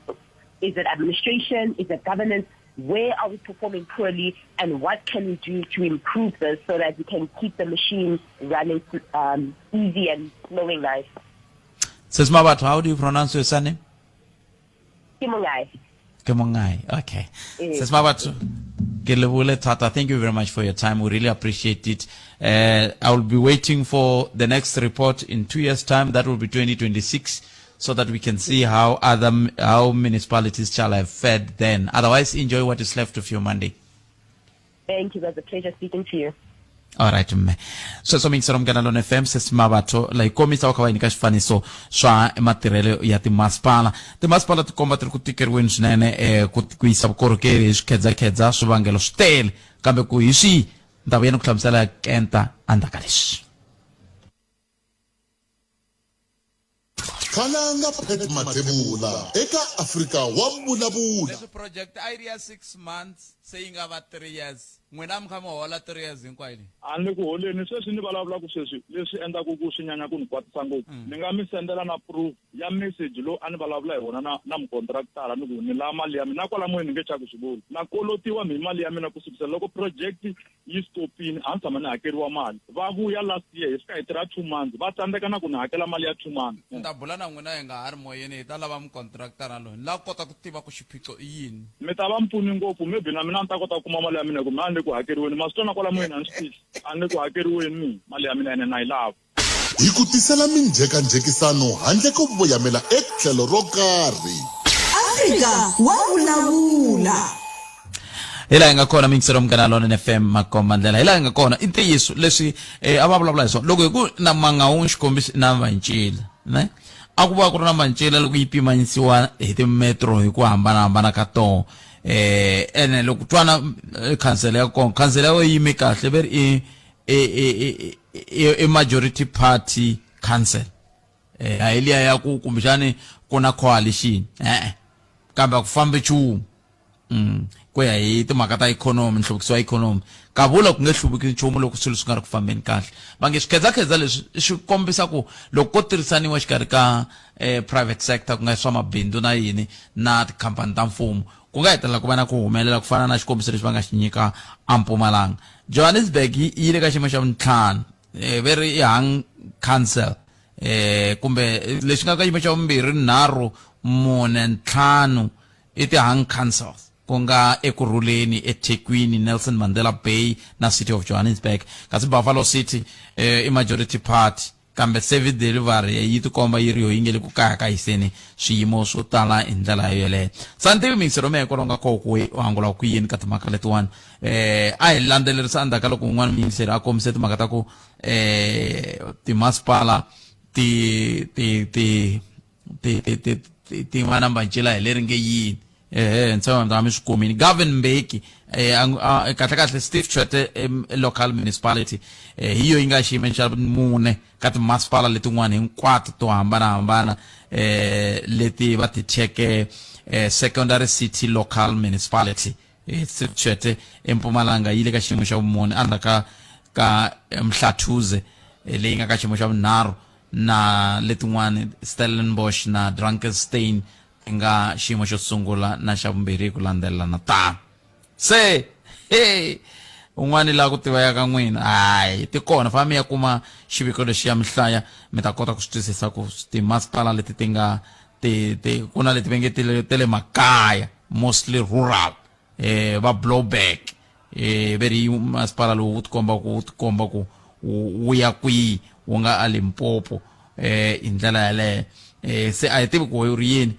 is it administration, is it governance, where are we performing poorly, and what can we do to improve this so that we can keep the machine running easy and flowing nice. Sis Mabato, how do you pronounce your surname? Kimungai. Kemongai. Okay. Sis Mabato, Tata, thank you very much for your time. We really appreciate it. I will be waiting for the next report in 2 years' time. That will be 2026, so that we can see how municipalities shall have fared then. Otherwise, enjoy what is left of your Monday. Thank you. It was a pleasure speaking to you. Alright mme. Sweswo mingisero Mnganaloni FM sesimavatho la ikomisa wa kha va nyika swifaniso swa matirhelo ya timasipala. Timasipala ti komba tiri ku tikeriweni swinene ku yisa vukorhokeri hi swikhedzakhedza swivangelo swi tele kambe ku hi swihi ndhawu yena ku hlamusela Kenta andaka leswi. Khalanga Pet Matebula eka Afrika wa Vulavula. Leswi project idea 6 months saying about 3 years. N'wina mi kha mi hola 3 years hinkwayo leyi. A ni ku holeni sweswi ni vulavula ku sweswi leswi endlaku ku swi nyanya ku ni kwatisa ngopfu ni nga mi sendela na proof ya message lo a ni vulavula hi wona na mukontraktara ni ku ni la mali ya mina na kwala moyeni ni nge chaku swivuli na kolotiwa mi mali ya mina ku sukisela loko project yi stopini a ni tshama ni hakeriwa mali va vuya last year hi fika hi tirha 2 months va tsandzeka na ku ni hakela mali ya 2 months. Ni ta bula na n'wina hi nga ha ri moyeni hi ta lava mukontraktara loyi ni lava kota ku tiva ku xiphiqo i yini. Mi ta va mpfuni ngopfu maybe na mina ni ta kota ku kuma mali ya mina ku mina a ni ku hakeriweni masitona kwala moyeni a ni swi tisi a ni ku hakeriweni mali ya mina ene na yi lava. Hi ku tisela minjhekanjhekisano handle ko voyamela etlhelo ro karhi. Afrika wa Vulavula. Hila nga kona mingisero Mnganaloni FM makomandlela hila nga kona i ntiyiso leswi a va vulavula hi swona loko hi ku na Mangaung xikombiso na Mancila ne a ku va ku ri na Mancila loko yi pimanisiwa hi timetro hi ku hambanahambana ka tona ene loko twana council ya kona council ya yime kahle veri i majority party council hayiliya ya ku kumbexani ku na coalition kambe ku fambe chumu ku ya hi timhaka ta ikhonomi nhluvukiso wa ikhonomi ka vula ku nge hluvuki nchumu loko swilo swi nga ri ku fambeni kahle va nge swikhedzakhedza leswi swi kombisa ku loko ko tirhisaniwa xikarhi ka private sector ku nga swa mabindzu na yini na tikhampani ta mfumo ku nga hetelela ku va na ku humelela ku fana na xikombiso lexi va nga xi nyika eMpumalanga. Johannesburg yi le ka xiyimo xa vuntlhanu veri i hang council kumbe lexi nga ka xiyimo xa vumbirhi nharhu mune ntlhanu i ti hang councils ku nga ekurhuleni eThekwini Nelson Mandela Bay na City of Johannesburg kasi Buffalo City i majority party kambe service delivery yi ti komba yi ri yo yingele ku kaya ka hiseni swiyimo swo tala hi ndlela yeleyo santivi mingisero me koronga ko ku hangula ku yini ka timhaka letiwani a hi landzelerisa andaka loko un'wana mingiseri a kombise timhaka ta ku timasipala ti n'wana Mancila hi leri nge yini ntsewa ndami swikomini Gavin Mbeki kahle Steve Tshwete local municipality hiyo yi nga xiyimeni xa mune ka timasipala letin'wana hinkwato to hambanahambana leti va ti cheke secondary city local municipality Steve Tshwete eMpumalanga yi le ka xiyimo xa vumune andaka ka Mhlathuze leyi nga ka xiyimo xa vunharhu na letin'wana Stellenbosch na Drakenstein nga xiyimo xo sungula na xa vumbirhi ku landzelelana tano se un'wana la ku tiva ya ka n'wina hayi ti kona fami ya kuma xiviko lexi ya mihlaya mi ta kota ku swi twisisa ku timasipala leti ti nga ku na leti venge te le makaya mostly rural va blowback veri masipala lowu wu ti komba ku wu ya kwihi wu nga a Limpopo hi ndlela yaleyo se a hi tivi ku ri yini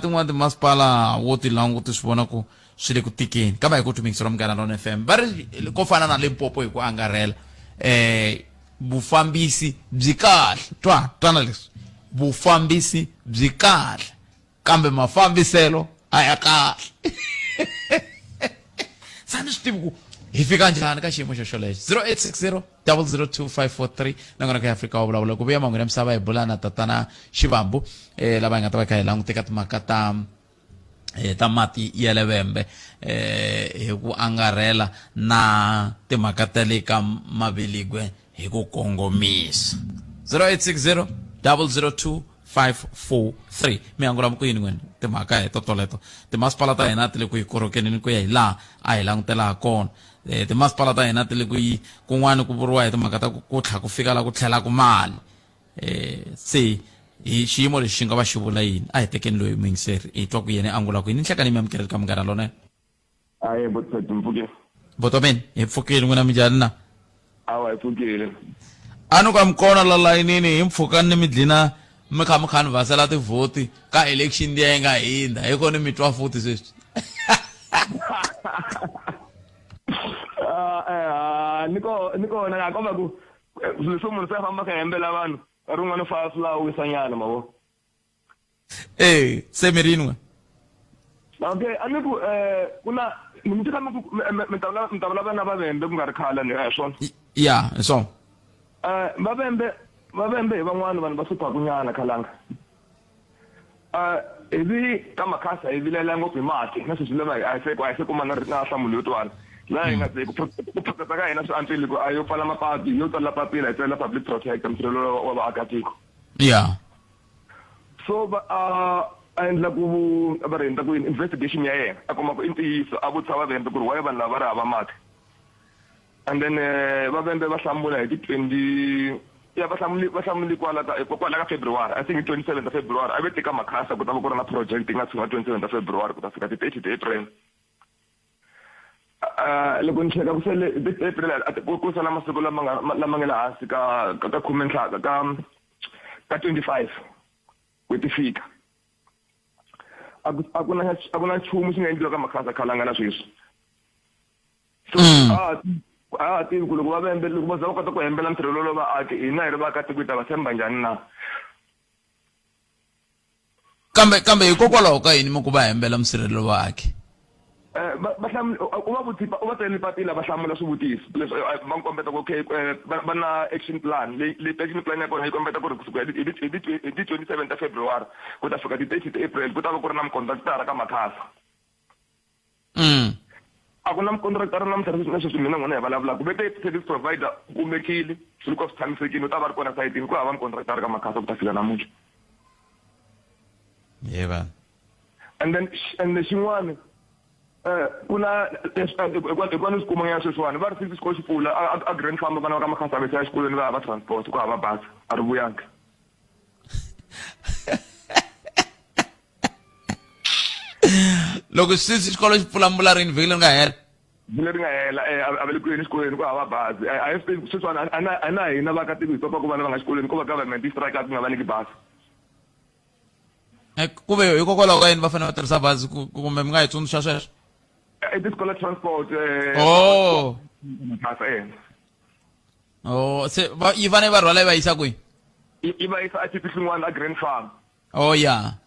tin'wana timasipala wo ti languti swi vona ku swi le ku tikeni kambe hi ku tumingisero Mnganaloni FM va ri ko fana na Limpopo hi ku angarhela vufambisi byi kahle twana leswi vufambisi byi kahle kambe mafambiselo a ya kahle sani swi tivi ku hi fika njhani ka xiyimo xolexo 0860 002543 nangona ka Afrika wa Vulavula ku vuya mahungu ya misava hi bula na tatana Xivambu lava hi nga ta va kha hi languteka timhaka ta mati ya le Vhembe hi ku angarhela na timhaka ta le ka Maviligwe hi ku kongomisa 0860 002543 mi angula ku yini n'wina timhaka hi totoleto timasipala ta hina ti le ku hi korhokenini ku ya hi laha a hi langutela kona timasipala ta hina ti le ku yi kun'wana ku vuriwa hi timhaka ta ku tlha ku fika la ku tlhela ku mali se hi xiyimo lexi nga va xi vula yini a hi tekeni loyi mingiseri hi twa ku yena angula ku yini nhlekani mi amukeleli ka Mnganaloni hayi botsatsimfuke botomeni hi pfukeli n'wina minjhani na awa hi pfukile a ni ka mi kona la layinini hi mpfhukani ni mi dlina mi kha mi khanivhasela tivhoti ka election liya yi nga hindza hi kona mi twa futhi sweswi niko na akoma ku lesomong sa famba ka embela vanhu rin'wana fa sula wisanyana mabo Semerini. okay aniku kuna ngumthika mtavula vana va Vhembe ku nga ri khala ni swona Yeah, so. va Vhembe van'wana vanhu va hlupha kunyana khalanga ivi ka makhasa hi vilela ngopfu hi mati na sweswi leva a se kuma na nhlamulo yo twala laha hi nga se ku phoketa ka hina swi antswile ku a yo pfala mapatu yo tsalela papila hi tsalela public protector msirhelelo wa vaakatiko Yeah. so a endla ku va renda ku investigation ya yena a kuma ku i ntiyiso a vutisa va Vhembe ku ri why vanhu lava va ri hava mati and then va Vhembe va hlamula hi ti-20 ya va hlamuli kwala ka February I think 27 February a ve teka makhasa ku ta va ku ri na project yi nga tshunga 27 February ku ta fika ti-30 April loko ni cheka ku sele April ku sala masiku lama nga le hansi ka 10 ka 25 kweti fika a ku na nchumu xi nga endliwa ka makhasa khalanga na sweswi tivi ku loko va Vhembe loko va za va kota ku hembela nsirhelelo wa vaaki hina hi ri vaakatiko hi ta va tshemba njhani na Kambe hikokwalaho ka yini ku va hembela msirhelelo wa vaaki? u va tsalela papila va hlamula swivutiso leswi va n'wi kombeta ku okay va na action plan leyi action plan ya kona yi kombeta ku ri kusuka hi ti 27 February ku ta fika ti 30 April ku ta va ku ri na mukontraktara ka makhasa a ku na mukontraktara na msarisi na sweswi mina n'wina hi vulavulaka ku vete service provider ku kumekile swi ri ku swi tshamisekile u ta va ri kona sayitini ku hava mukontraktara ka makhasa ku ta fika namuntlha Yeah. and then xin'wana kuna kwani swi kuma ya sweswiwani va ri sisi xikolo xi pfula a grand farm vana va ka makhasa va ya exikolweni va hava transport ku hava basi a ri vuyanga Loko sisi xikolo xi pfula mbularini vhiki leri nga hela. vhiki leri nga hela a ve le ku yeni exikolweni ku hava bazi a hi swi sweswiwani a na hina vaakatiko hi stopa ku vana va nga xikolweni ku va government yi strike ku nga va nyiki basi Ku ve hikokwalaho ka yini va fanele va tirhisa bazi kumbe mi nga hi tsundzuxa sweswo? i ti-scholar transport Se yi fanele va rhwala yi va yisa kwihi? yi va yisa a xitichi xin'wana a grand farm Yeah.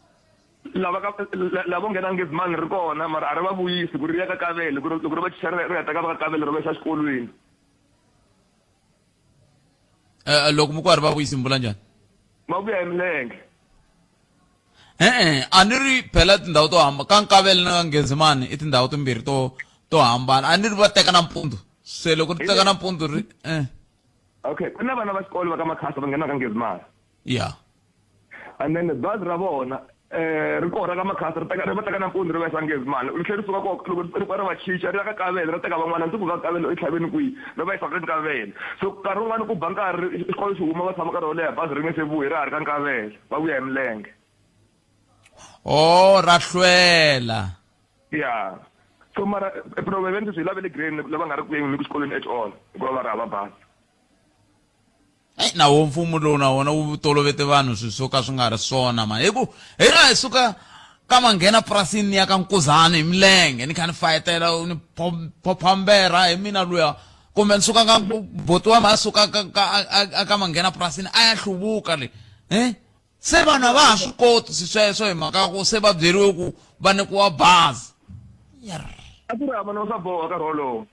lavo nghena ngezimani ri kona mara a ri va vuyisi ku ri ya ka kavele loko ri va chicha ri heta ka va ka kavele ri va yisa xikolweni Loko mi ku ri va vuyisi mbula njhani? ma vuya hi milenge A ni ri phela tindhawu to hamba ka Nkavele na ka Ngezimani i tindhawu timbirhi to hambana a ni ri va teka nampundzu se loko ri teka nampundzu ri okay ku na vana va xikolo va ka makhasa va nghena ka ngezimani Yeah. and then bazi ra vona ri kona ka makhasa ri va teka nampundzu ri va yisa ngezimani ri tlhela ri suka loko ri va ri va chicha ri ya ka kavele ri teka van'wana ndzi ku va kavele etlhaveni kwihi ri va yisa ka Nkavele so nkarhi wun'wana ku ba nkarhi xikolo xi huma va tshama nkarhi wo leha bazi ri nge se vuyi ri ha ri ka Nkavele va vuya hi milenge Ra hlwela. Yeah. So mara probably swi lava le green lava nga ri ku yeni ku xikolweni at all hikuva va ri hava basi Na wo mfumo lowu na wona wu tolovete vanhu swi swo ka swi nga ri swona mani hi suka ka manghena purasini ya ka Nkuzani hi milenge ni kha ni fayetela ni phambera hi mina luya kumbe ni suka ka boti wa ma suka ka manghena purasini a ya hluvuka le se vanhu a va ha swi koti sweswo hi mhaka ku se va byeriwe ku va nyikiwa bazi a ku ri hava no swa boha nkarhi wolowo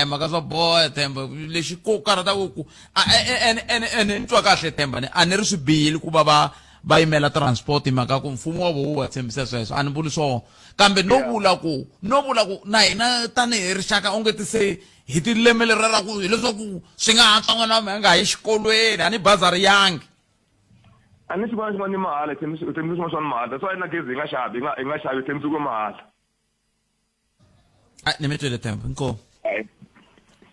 mhaka swa boha Themba lexi ko karhataku ku ni twa kahle Themba a ni ri swi bihile ku va yimela transport hi mhaka ku mfumo wa voho wa tshembisa sweswo a ni vuli swona kambe no vula ku na hina tanihi rixaka onge ti se hi ti lembe leri ra ku hileswaku swi nga hatswa n'wana wa mina a nga yi xikolweni a ni bazari yangi a ni xin'wana xin'wana ni mahala tshembisi swin'wana swa ni mahala so a yi na gezi hi nga xavi tshembisi ku mahala ni mi twile Themba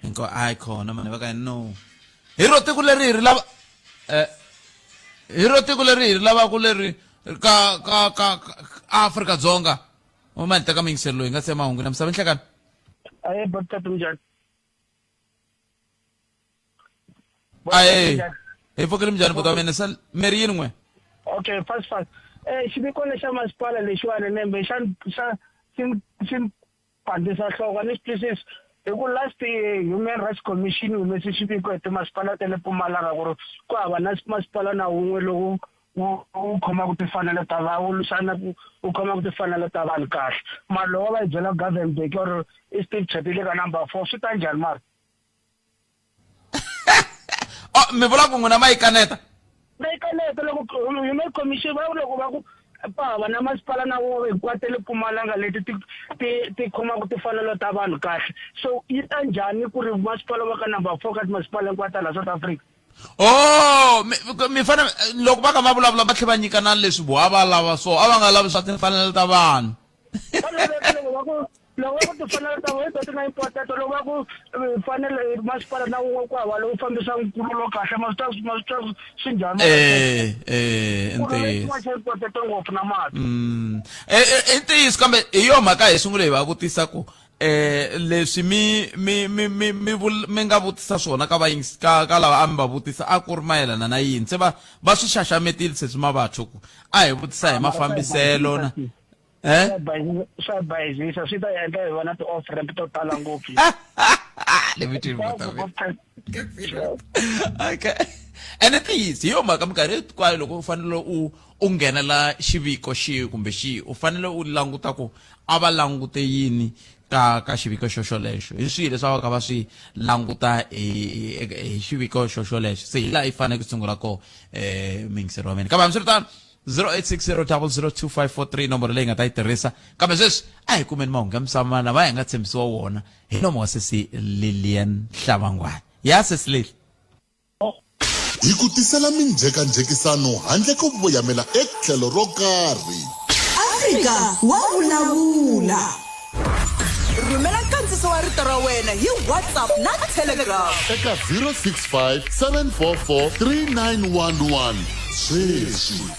inko ai khona mani va ka no hi ro tiko leri hi ri lava ku leri ka Afrika-Dzonga u ma ni teka mingiseri loyi hi nga se mahungu na misava nhlekani hi pfukile minjhani buti wa mina se miri yini n'we okay fast xiviko lexa masipala lexiwani nembe xi pandisa nhloko ni xitwisisi Eku last Human Rights Commission humese xiviko ete Maspala tele Mpumalanga ku ri ku hava na Maspala na wun'we lowu u khomaka timfanelo ta vanhu lusana u khomaka timfanelo ta vanhu kahle mara loko va yi byela Vhembe or i Steve Chatile ka number 4 swi ta njhani mara mi vula ku n'wina ma yi kaneta loko Human Commission va loko va ku pava na Maspala na wo hikwatele Mpumalanga leti ti khomaka timfanelo ta vanhu kahle so yi ta njhani ku ri Maspala va ka number 4 ka Maspala hinkwato la South Africa mi fane loko va ka ma vulavula va tlhe va nyikana leswi boha va lava so a va nga lavi swa timfanelo ta vanhu loko ku timfanelo ta vona ti nga important loko va ku fanele Maspala na wun'we ku hava lowu fambisa nkululo kahle masita swi njhani ngopfu na mati i ntiyiso kambe hi yo mhaka hi sungule hi va vutisa ku leswi mi nga vutisa swona ka ka lava a mi va vutisa a ku ri mayelana na yini se va swi xaxametile se swi ma vatho ku a hi vutisa hi mafambiselo na swa bayizisa swi ta endla hi va na ti-off ramp to tala ngopfu okay ene ntiyiso hi yo mhaka minkarhi hinkwayo loko u fanele u nghenela xiviko xihi kumbe xihi u fanele u languta ku a va langute yini ka xiviko xoxolexo hi swihi leswi va ka va swi languta hi xiviko xoxolexo se hi laha i fanele ku sungula ko mingiseri wa mina kambe hambiswiritano 0860002543 nomboro leyi nga ta yi tirhisa kambe sweswi a hi kumeni mahungu ya misama lava hi nga tshembisiwa wona hi nomo wa sesi Lilian Hlavangwane ya sesi Lili hi ku tisela minjhekanjhekisano handle ko voyamela etlhelo ro karhi Afrika wa vulavula rhumela nkandziso wa rito ra wena hi WhatsApp na Telegram eka 065 744 3911 sweswi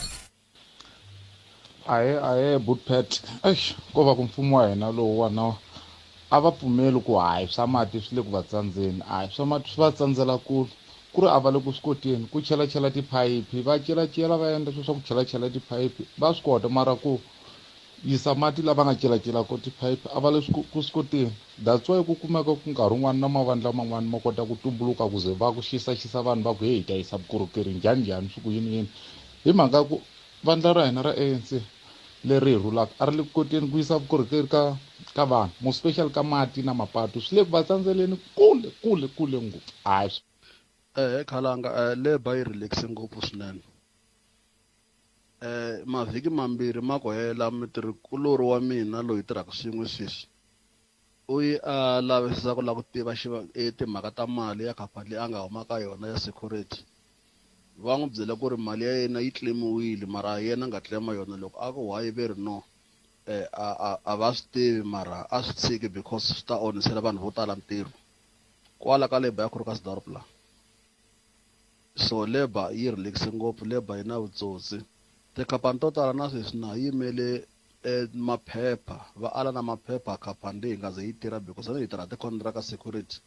aye Bootpet ko va ku mfumo wa hina lowu wana a va pfumeli ku hayi swa mati swi le ku va tsandzeni swa mati swi va tsandzela ku ri a va le ku swi koteni ku chela tiphayiphi va cela va endla swilo swa ku chela tiphayiphi va swi kota mara ku yisa mati lava nga cela ko tiphayiphi a va le ku swi koteni that's why ku kumeka ku nkarhi wun'wana na mavandla man'wana ma kota ku tumbuluka ku ze va ku xisa vanhu va ku hi ta yisa vukorhokeri njhani swi ku yini hi mhaka ku vandla ra hina ra ANC leri hi rhulaka a ri le ku koteni ku yisa vukorhokeri ka vanhu mo special ka mati na mapatu swi le ku va tsandzeleni kule ngopfu khalanga leba yi relaxe ngopfu swinene mavhiki mambirhi ma ku hela mutirhikulori wa mina loyi tirhaka swin'we sweswi u yi a lavisisa ku lava ku tiva timhaka ta mali ya khampani leyi a nga huma ka yona ya security va n'wi byela ku ri mali ya yena yi claimiwile mara yena a nga claima yona loko a ku why ve ri no a va swi tivi mara a swi tshiki because swi ta onhisela vanhu vo tala ntirho kwala ka leba ya ku ri ka Sidarupla so leba yi relaxe ngopfu leba yi na vutsotsi tikhampani to tala na sweswi na yimele maphepha va ala na maphepha khampani leyi nga ze yi tirha because a yi tirha ti-contract ka security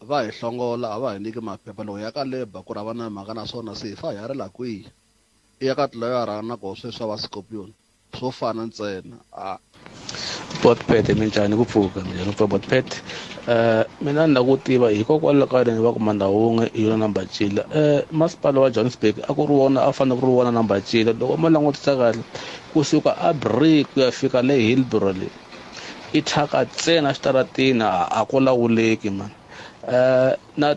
va hi hlongola a va hi nyiki maphepha loko ya ka leba ku ri a va na mhaka na swona se hi fa hi ya ri la kwihi i ya ka tiloyara na koho sweswi swa va Scorpion swo fana ntsena Bootpet minjhani ku pfuka njhani ku Bootpet mina ni la ku tiva hikokwalaho ka yini va ku Mangaung hi yona number cila Masipala wa Johannesburg a ku ri wona a fanele ku ri wona number cila loko ma langutisa kahle kusuka a break ku ya fika le Hillbrow le i thyaka ntsena xitaratini a ku lawuleki man na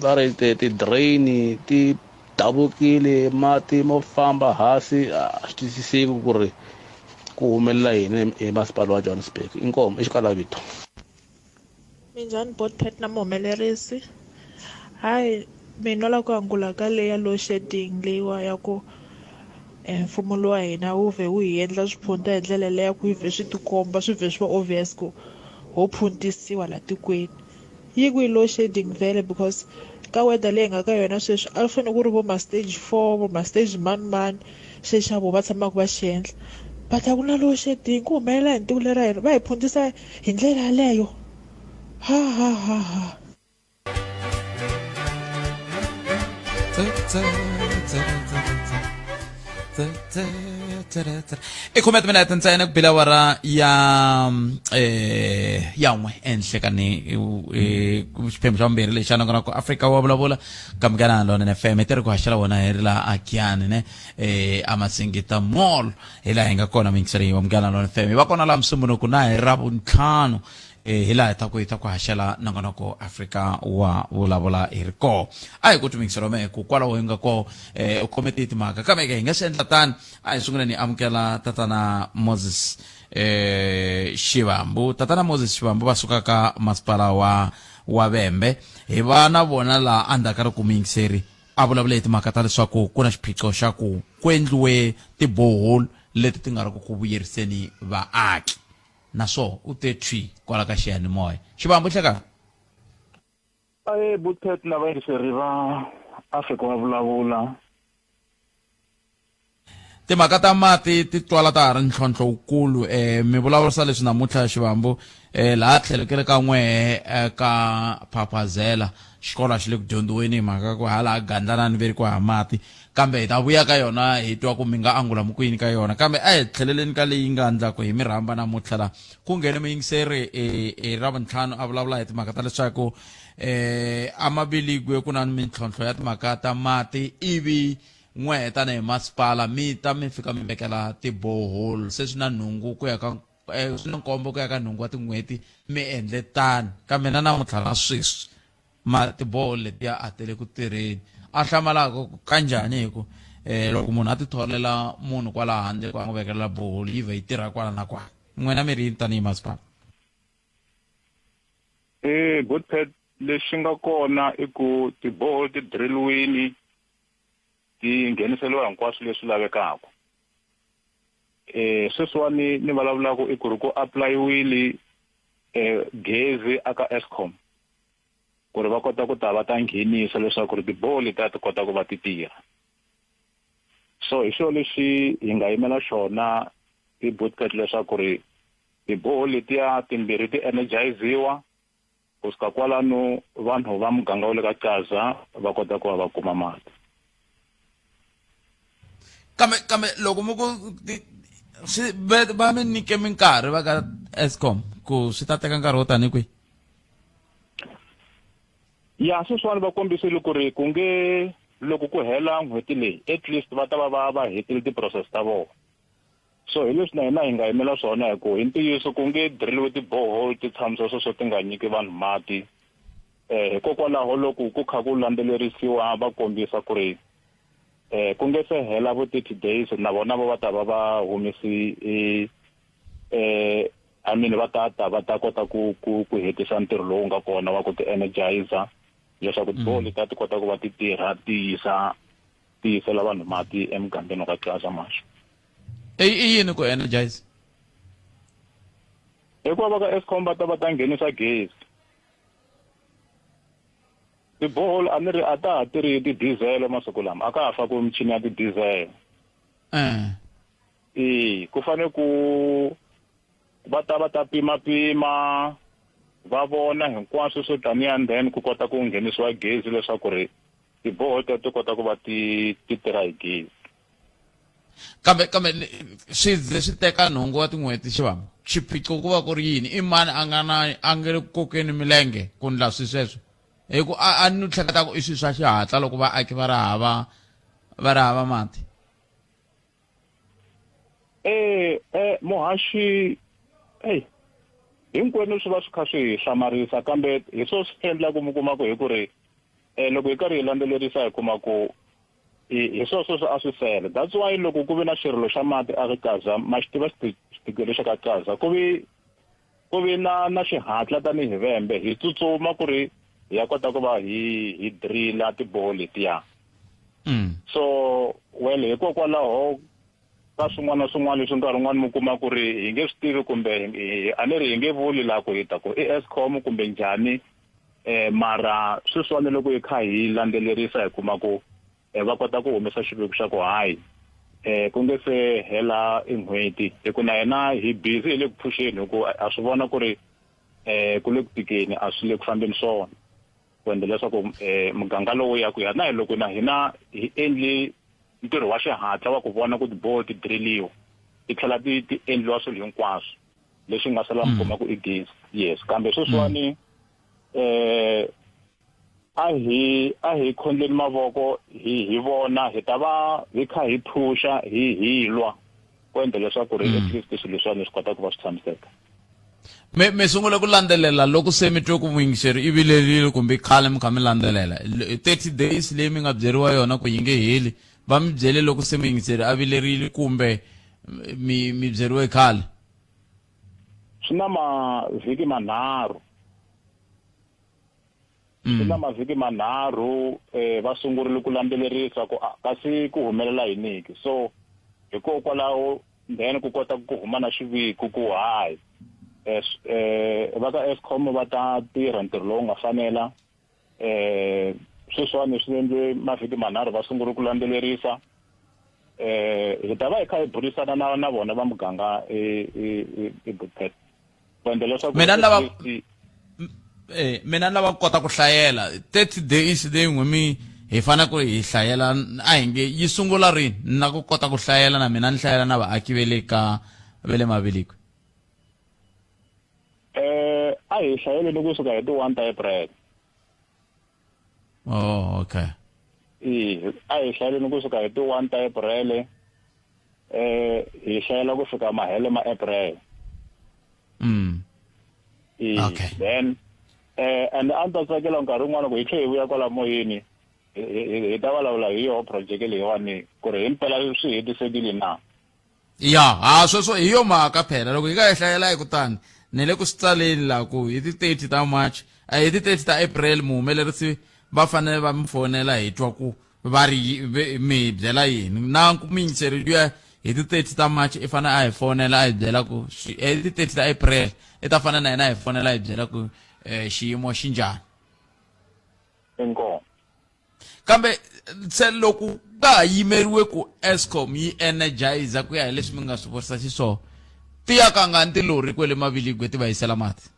va ri ti-drain ti dabukile mati mo famba hansi a swi twisiseki ku ri ku humelela yini hi Masipala wa Johannesburg inkomo i xikalavito minjhani Bootpet na muhumelerisi hayi mina la ku angula ka leya load shedding leyiwa ya ku mfumo wa hina wu vhe wu hi endla swiphunta hi ndlela leya ku vhe swi tikomba swi vhe swi va obvious ku ho phuntisiwa la tikweni yi kwi load shedding vele because ka weather leyi nga ka yona sweswi a fanele ku ri vo ma stage 4 vo ma stage man xexavo va tshamaka va xiendla but a ku na load shedding ku humelela hi ntivo lera hina va hi phuntisa hi ndlela yaleyo ha ikhume minute ntsena ku bila wara ya n'we enhle kani xiphemu xa vumbirhi lexi xana ku Afrika wa vulavula kamukana lona FM tiri ku haxela wona hi ri la Akiani ne a Masingita Mall hi laha hi nga kona vayingiseri wa mukana lona FM va kona la Musumbunuku na hi Ravuntlhanu hi laha hi ta ku haxela nongonoko Afrika wa vulavula hi ri koho a hi ku twi me ku kwalaho hi nga koho u khome timhaka kambe hi nga swi endla tani a hi sungula ni amukela tatana Moses Shivambu tatana Moses Shivambu va suka ka Maspala wa Vhembe hi va na vona laha andaka ri ku muyingiseri a vulavula hi timhaka ta leswaku ku na xiphiqo xa ku endliwe ti-borehole leti ti nga ri ku vuyeriseni vaaki naso u te twi kwala ka xiyanimoya Xivambu hleka Bootpet na vayingiseri va Afrika wa vulavula timhaka ta mati ti twala ta ha ri ntlhontlho wukulu mi vulavurisa leswi namuntlha Xivambu laha tlhelekele ka n'wehe ka Phaphazela xikolo xi le ku dyondziweni hi mhaka ku hala gandlanani veri ku ha mati kambe hi ta vuya ka yona hi twa ku mi nga angula mukwini ka yona kambe a hi tlheleleni ka leyi nga endlaku hi mirhamba namuntlha la ku nghene muyingiseri hi Ravuntlhanu a vulavula hi timhaka ta leswaku a Maviligwe ku na mintlhontlho ya timhaka ta mati ivi n'wehe tanihi Maspala mi ta mi fika mi vekela ti-borehole se swi na nhungu ku ya ka swi na nkombo ku ya ka nhungu wa tin'hweti mi endle tani kambe na namuntlha na sweswi ti-borehole letiya a tele ku tirheni a hlamalaka kanjhani hi ku loko munhu a ti tholela munhu kwala handle ku a n'wi vekelela borehole yi va yi tirha kwala na kwala n'wina mi ri yini tanihi Maspala Bootpet lexi nga kona i ku ti-borehole ti drillwini ti ngheniseliwa hinkwaswo leswi lavekaka sweswiwani ni vulavulaka i ku ri ku aplayiwile gezi aka Eskom ku ri va kota ku ta va ta nghenisa leswaku ri ti-borehole ti kota ku va ti tirha so hi xona lexi hi nga yimela xona ti-Bootpet leswaku ri ti-borehole letiya timbirhi ti energiziwa kusuka kwalano vanhu va muganga wa le ka Gaza va kota ku va kuma mati kambe loko mo ku va mi nyike minkarhi va ka Eskom ku swi ta teka nkarhi wo tani kwihi ya sweswiwani va kombisile ku ri ku nge loko ku hela n'hweti leyi at least va ta va hetile ti-process ta vona so hi leswi na hina hi nga yimela swona hi ku hi ntiyiso ku nge driliwe ti-borehole ti tshamisa sweswo ti nga nyiki vanhu mati hikokwalaho loko ku kha ku landzelerisiwa va kombisa ku ri ku nge se hela vo 30 days na vona va ta va va humesi I mean va ta kota ku hetisa ntirho lowu nga kona wa ku ti energizer leswaku ti-borehole ti kota ku va ti tirha ti yisela vanhu mati emugangeni wa ka Gaza maxo i yini ku energize hikuva va ka Eskom va ta nghenisa gezi ti-borehole a ta ha tirhi ti-diesel masiku lama a ka ha fakiwe michini ya ti-diesel ku fane ku va ta pimapima va vona hinkwaswo swo tanihi and then ku kota ku nghenisiwa gezi leswaku ri ti-borehole ti kota ku va ti tirha hi gezi kambe swi teka nhungu wa tin'hweti Xivambu xiphiqo ku va ku ri yini i mani a nga le ku kokeni milenge ku ndla sweswo hi ku a ni hleketa ku i swilo swa xihatla loko vaaki va ri hava mati muhaxi hinkwenu swi va swi kha swi hlamarisa kambe hi swo swi endlaku mi kuma ku hi ku ri loko hi karhi hi landzelerisa hi kuma ku hi sweswo a swi sele that's why loko ku ve na xirilo xa mati a ri Gaza ma xi tiva xiphiqo lexa ka Gaza ku vi na xihatla tanihi Vhembe hi tsutsuma ku ri hi ya kota ku va hi drilla ti-borehole letiya so well hikokwalaho ka swin'wana na swin'wana leswi nkarhi wun'wana mi kuma ku ri hi nge swi tivi kumbe a ni ri hi nge vuli laha ku hi ta ku i Eskom kumbe njhani mara sweswiwani loko hi kha hi landzelerisa hi kuma ku va kota ku humesa xiviko xa ku hayi ku nge se hela n'hweti hi ku na hina hi busy hi le ku phuxeni hi ku a swi vona ku ri ku le ku tikeni a swi le ku fambeni swona ku endla leswaku muganga lowu ya ku ya na hi loko na hina hi endli ntirho wa xihatla wa ku vona ku tiboho ti diriliwa ti tlhela ti endliwa swilo hinkwaswo leswi nga sala mi kuma ku i gezi yes kambe sweswiwani a hi khondleni mavoko hi vona hi ta va hi kha hi phusha hi lwa ku endla leswaku ri at least swilo leswiwani swi kota ku va swi tshamiseka me sungula ku landzelela loko se mi twe ku vuyingiseri i vilerile kumbe khale mi kha mi landzelela 30 days leyi mi nga byeriwa yona ku yi nge heli va mi byele loko se muyingiseri a vilerile kumbe mi byeriwe khale swi na mavhiki manharhu va sungurile ku landzelerisa kasi ku humelela hi niki so hikokwalaho then ku kota ku huma na xiviko ku hayi va ka Eskom va ta tirha ntirho lowu nga fanela sweswiwani swi endle mavhiki manharhu va sungurile ku landzelerisa hi ta va hi kha hi burisana na vona va muganga Butet ku endla leswaku mina ni lava ku kota ku hlayela 30 days leyi n'we hi fanele ku hi hlayela a hi nge yi sungula rini na ku kota ku hlayela na mina ni hlayela na vaaki ve le Maviligwe a hi hlayeleni kusuka hi ti 1 ta April okay a hi hlayeleni kusuka hi ti 1 ta April hi hlayela ku fika mahele ma April okay then and a ni ta tsakela nkarhi wun'wana ku hi tlhe hi vuya kwala moyeni hi ta vulavula hi yoho project leyiwani ku ri himpela swi hetisekile na ya sweswo hi yo mhaka phela loko hi nga hi hlayela hi kutani ni le ku swi tsaleni laha ku hi ti 30 ta March hi ti 30 ta April muhumelerisi va fanele va mi fonela hi twa ku va ri mi byela yini na muyingiseri luya hi ti 30 ta March i fanele a hi fonela a hi byela ku hi ti 30 ta April i ta fanele na yena hi fonela hi byela ku xiyimo xi njhani inkomo kambe se loko ka ha yimeriwe ku Eskom yi energize ku ya hi leswi mi nga swi vurisa xiswona ti ya kangani tilori kwele Maviligwe ti va yisela mati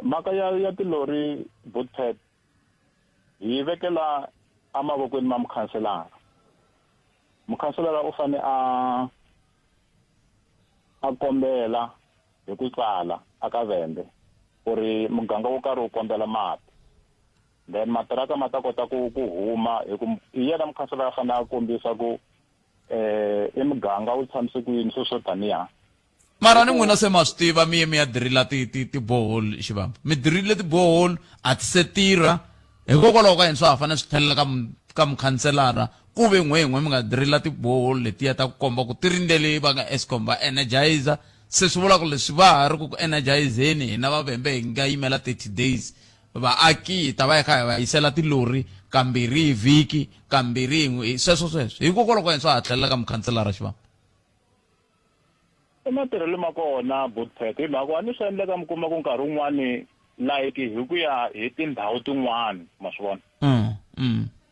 mhaka ya tilori Butet hi vekela amavokweni ma mukhanselara u fane a kombela hi ku tsala aka Vhembe ku ri muganga wo karhi wu kombela mati then matiraka ma ta kota ku huma hi yena mukhanselara a fanele a kombisa ku i muganga wu tshamise ku yini swo taniya mara ni n'wina se ma swi tiva mi ya dirila ti borehole xivamba mi dirile ti borehole a ti se tirha hikokwalaho ka yini swa ha fanele swi tlhelela ka mukhanselara ku ve n'we mi nga dirila ti borehole letiya ta ku komba ku ti rindzele va nga Eskom va energizer se swi vula ku leswi va ha ri ku energizeni hina va Vhembe hi nga yimela 30 days vaaki hi ta va hi kha hi va yisela tilori kambirhi hi vhiki kambirhi hi sweswo hikokwalaho ka yini swa ha tlhelela ka mukhanselara xivamba i matirhelo ma kona Butet hi mhaka a ni swi endleka mi kuma ku nkarhi wun'wani like hi ku ya hi tindhawu tin'wani ma swi vona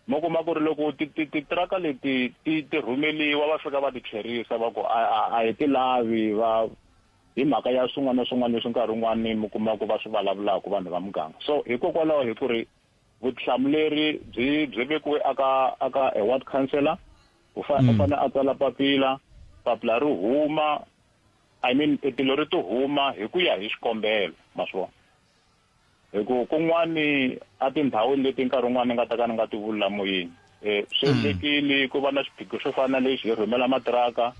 mo kuma ku ri loko titiraka leti ti rhumeliwa va fika va ti tlherisa va ku a hi ti lavi va hi mhaka ya swin'wana na swin'wana leswi nkarhi wun'wani mi kuma ku va swi vulavulaka vanhu va muganga so hikokwalaho hi ku ri vutihlamuleri byi vekiwe aka ward councillor u fanele a tsala papila ri huma I mean tilori to huma hi ku ya hi xikombelo ma swi vona hi ku kun'wani a tindhawini leti nkarhi wun'wani nga ta ka ni nga ti vulula moyeni swi endlekile ku va na swiphiqo swo fana na lexi hi rhumela matiraka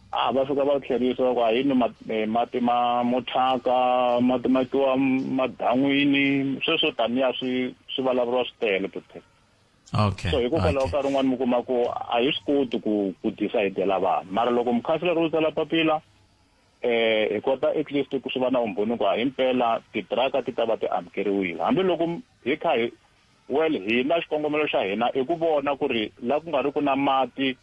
va fika va tlherisa va ku a yini mati mo thyaka mati ma kiwa madan'wini sweswo taniya swi vulavuriwa swi tele Butet okay so hikokwalaho nkarhi wun'wani mi kuma ku a hi swi koti ku decide-ela vanhu mara loko mukhanselara wu tsala papila hi kota at least ku swi va na vumbhoni ku himpela titiraka ti ta va ti amukeriwile hambiloko hi kha hina xikongomelo xa hina i ku vona ku ri laha ku nga ri ku na mati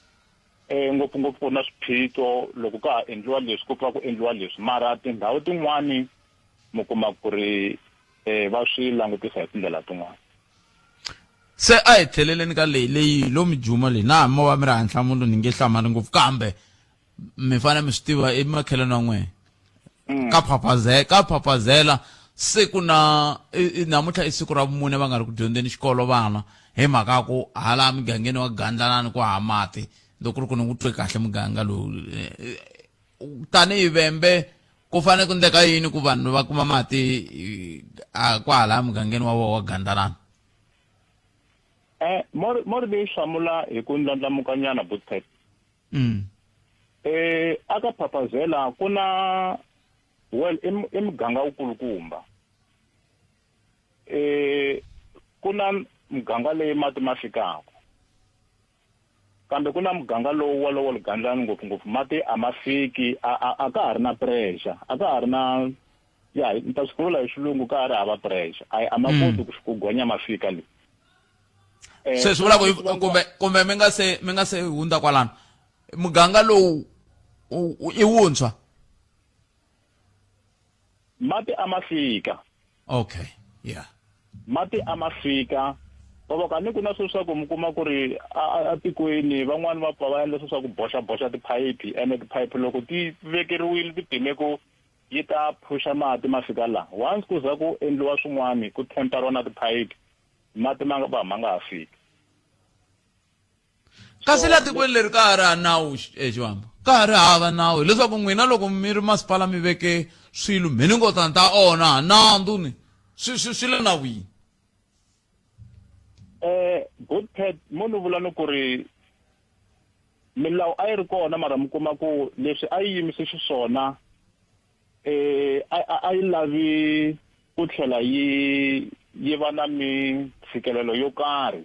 ngopfungopfu na swiphiqo loko ka ha endliwa leswi ku pfa ku endliwa leswi mara tindhawu tin'wani mi kuma ku ri va swi langutisa hi tindlela tin'wani se a hi tlheleleni ka leyi lomu Juma leyi na mo va mi ri hantlha munhu ni nge hlamali ngopfu kambe mi fanele mi swi tiva emakheleni wa n'wina ka phapazela siku namuntlha i siku ra vumune va nga ri ku dyondzeni xikolo vana hi mhaka ku hala mugangeni wa gandlanani ku hamati loko ri ku ni utwe kahle muganga lowu tanihi Vhembe ku fanele ku ndleka yini ku vanhu va kuma mati ku hala mugangeni wa gandlanani? Mori leyi hlamula hi ku ndlandlamukanyana Bootpet. Aka phaphazela ku na i muganga wu kulukumba. Ku na muganga leyi mati ma fikaka. Kambe ku na muganga lowu wa le Gandlani ngopfungopfu mati a ma fiki a ka ha ri na pressure, a ka ha ri na ni ta swi vula hi xilungu ka ha ri hava pressure, a ma koti ku gonya ma fika le. Se swi vula kumbe mi nga se hundza kwalano muganga lowu i wuntshwa? Mati a ma fika. Okay, yeah. Mati a ma fika. Baba ni ku na swilo swa ku mi kuma ku ri a tikweni van'wani va pfa va endla swilo swa ku boxa tiphayiphi, ene tiphayiphi loko ti vekeriwile ti pime ku yi ta phusha mati ma fika laha. Once ku za ku endliwa swin'wani ku temperiwa na tiphayiphi mati ma nga ha fiki. Kasi la tikweni leri ka ha ri nawu Xivamba, ka ha ri hava nawu leswaku n'wina loko mi ri masipala mi veke swilo mi ni ngo ta onha nandzu ni swi le nawini? Bootpet munhu vula ni ku ri milawu a yi ri kona mara mi kuma ku leswi a yi yimise xiswona a yi lavi ku tlhela yi va na mfikelelo yo karhi.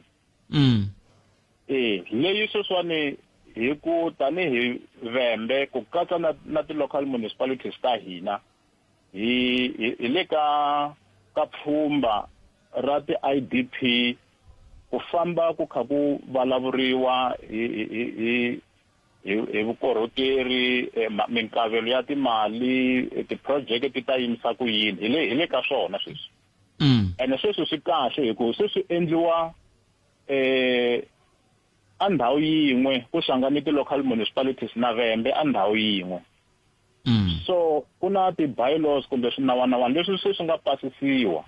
Leyi sweswiwani hi ku tanihi Vhembe ku katsa na ti-local municipalities ta hina hi le ka pfhumba ra ti-IDP ku famba ku kha ku vulavuriwa hi vukorhokeri, minkavelo ya timali, ti-project ti ta yimisa ku yini hi le ka swona sweswi. Ene sweswi swi kahle hi ku sweswi endliwa a ndhawu yin'we ku hlangane ti-local municipalities na Vhembe a ndhawu yin'we. So ku na ti-bylaws kumbe swinawanawani leswi swi nga pasisiwa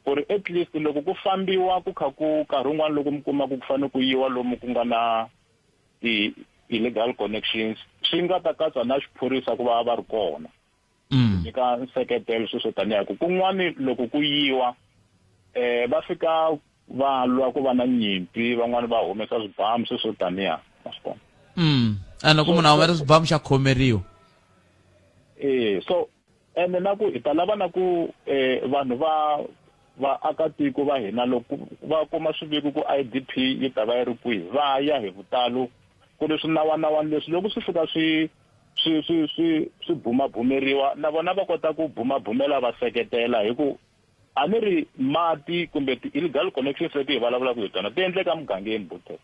ku ri at least loko ku fambiwa ku kha ku nkarhi wun'wana loko mi kuma ku fanele ku yiwa lomu ku nga na illegal connections swi nga ta katsa na xiphorisa ku va ri kona. Eka nseketelo sweswo tanihi ku kun'wani loko ku yiwa va fika va lwa ku va na nyimpi, van'wani va humesa swibamu sweswo tanihi maswona. Ene ku munhu a humesa swibamu xa khomeriwa. So ene na ku hi ta lava na ku vanhu vaakatiko va hina loko va kuma swiviko ku IDP yi ta va yi ri kwihi va ya hi vutalo ku ri swinawanawani leswi loko swi fika swi bumabumeriwa na vona va kota ku bumabumela va seketela hi ku a ni ri mati kumbe ti-illegal connections leti hi vulavulaka hi tona ti endleka mugangeni Bootpet.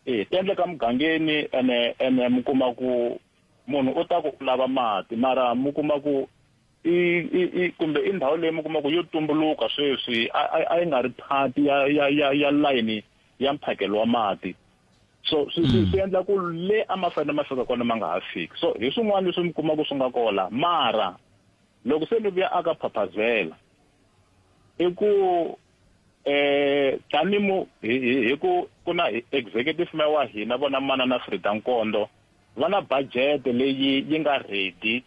Ti endleka mugangeni ene mi kuma ku munhu u ta ku lava mati mara mi kuma ku kumbe i ndhawu leyi mi kuma ku yo tumbuluka sweswi a yi nga ri phati ya layini ya mphakelo wa mati. So swi endla ku le a ma fanele ma fika kona ma nga ha fiki. So hi swin'wana leswi mi kuma ku swi nga kola mara loko se ni vuya aka phaphazela i ku tanimu hi ku na executive mayor wa hina vona manana Frida Nkondo va na budget leyi yi nga ready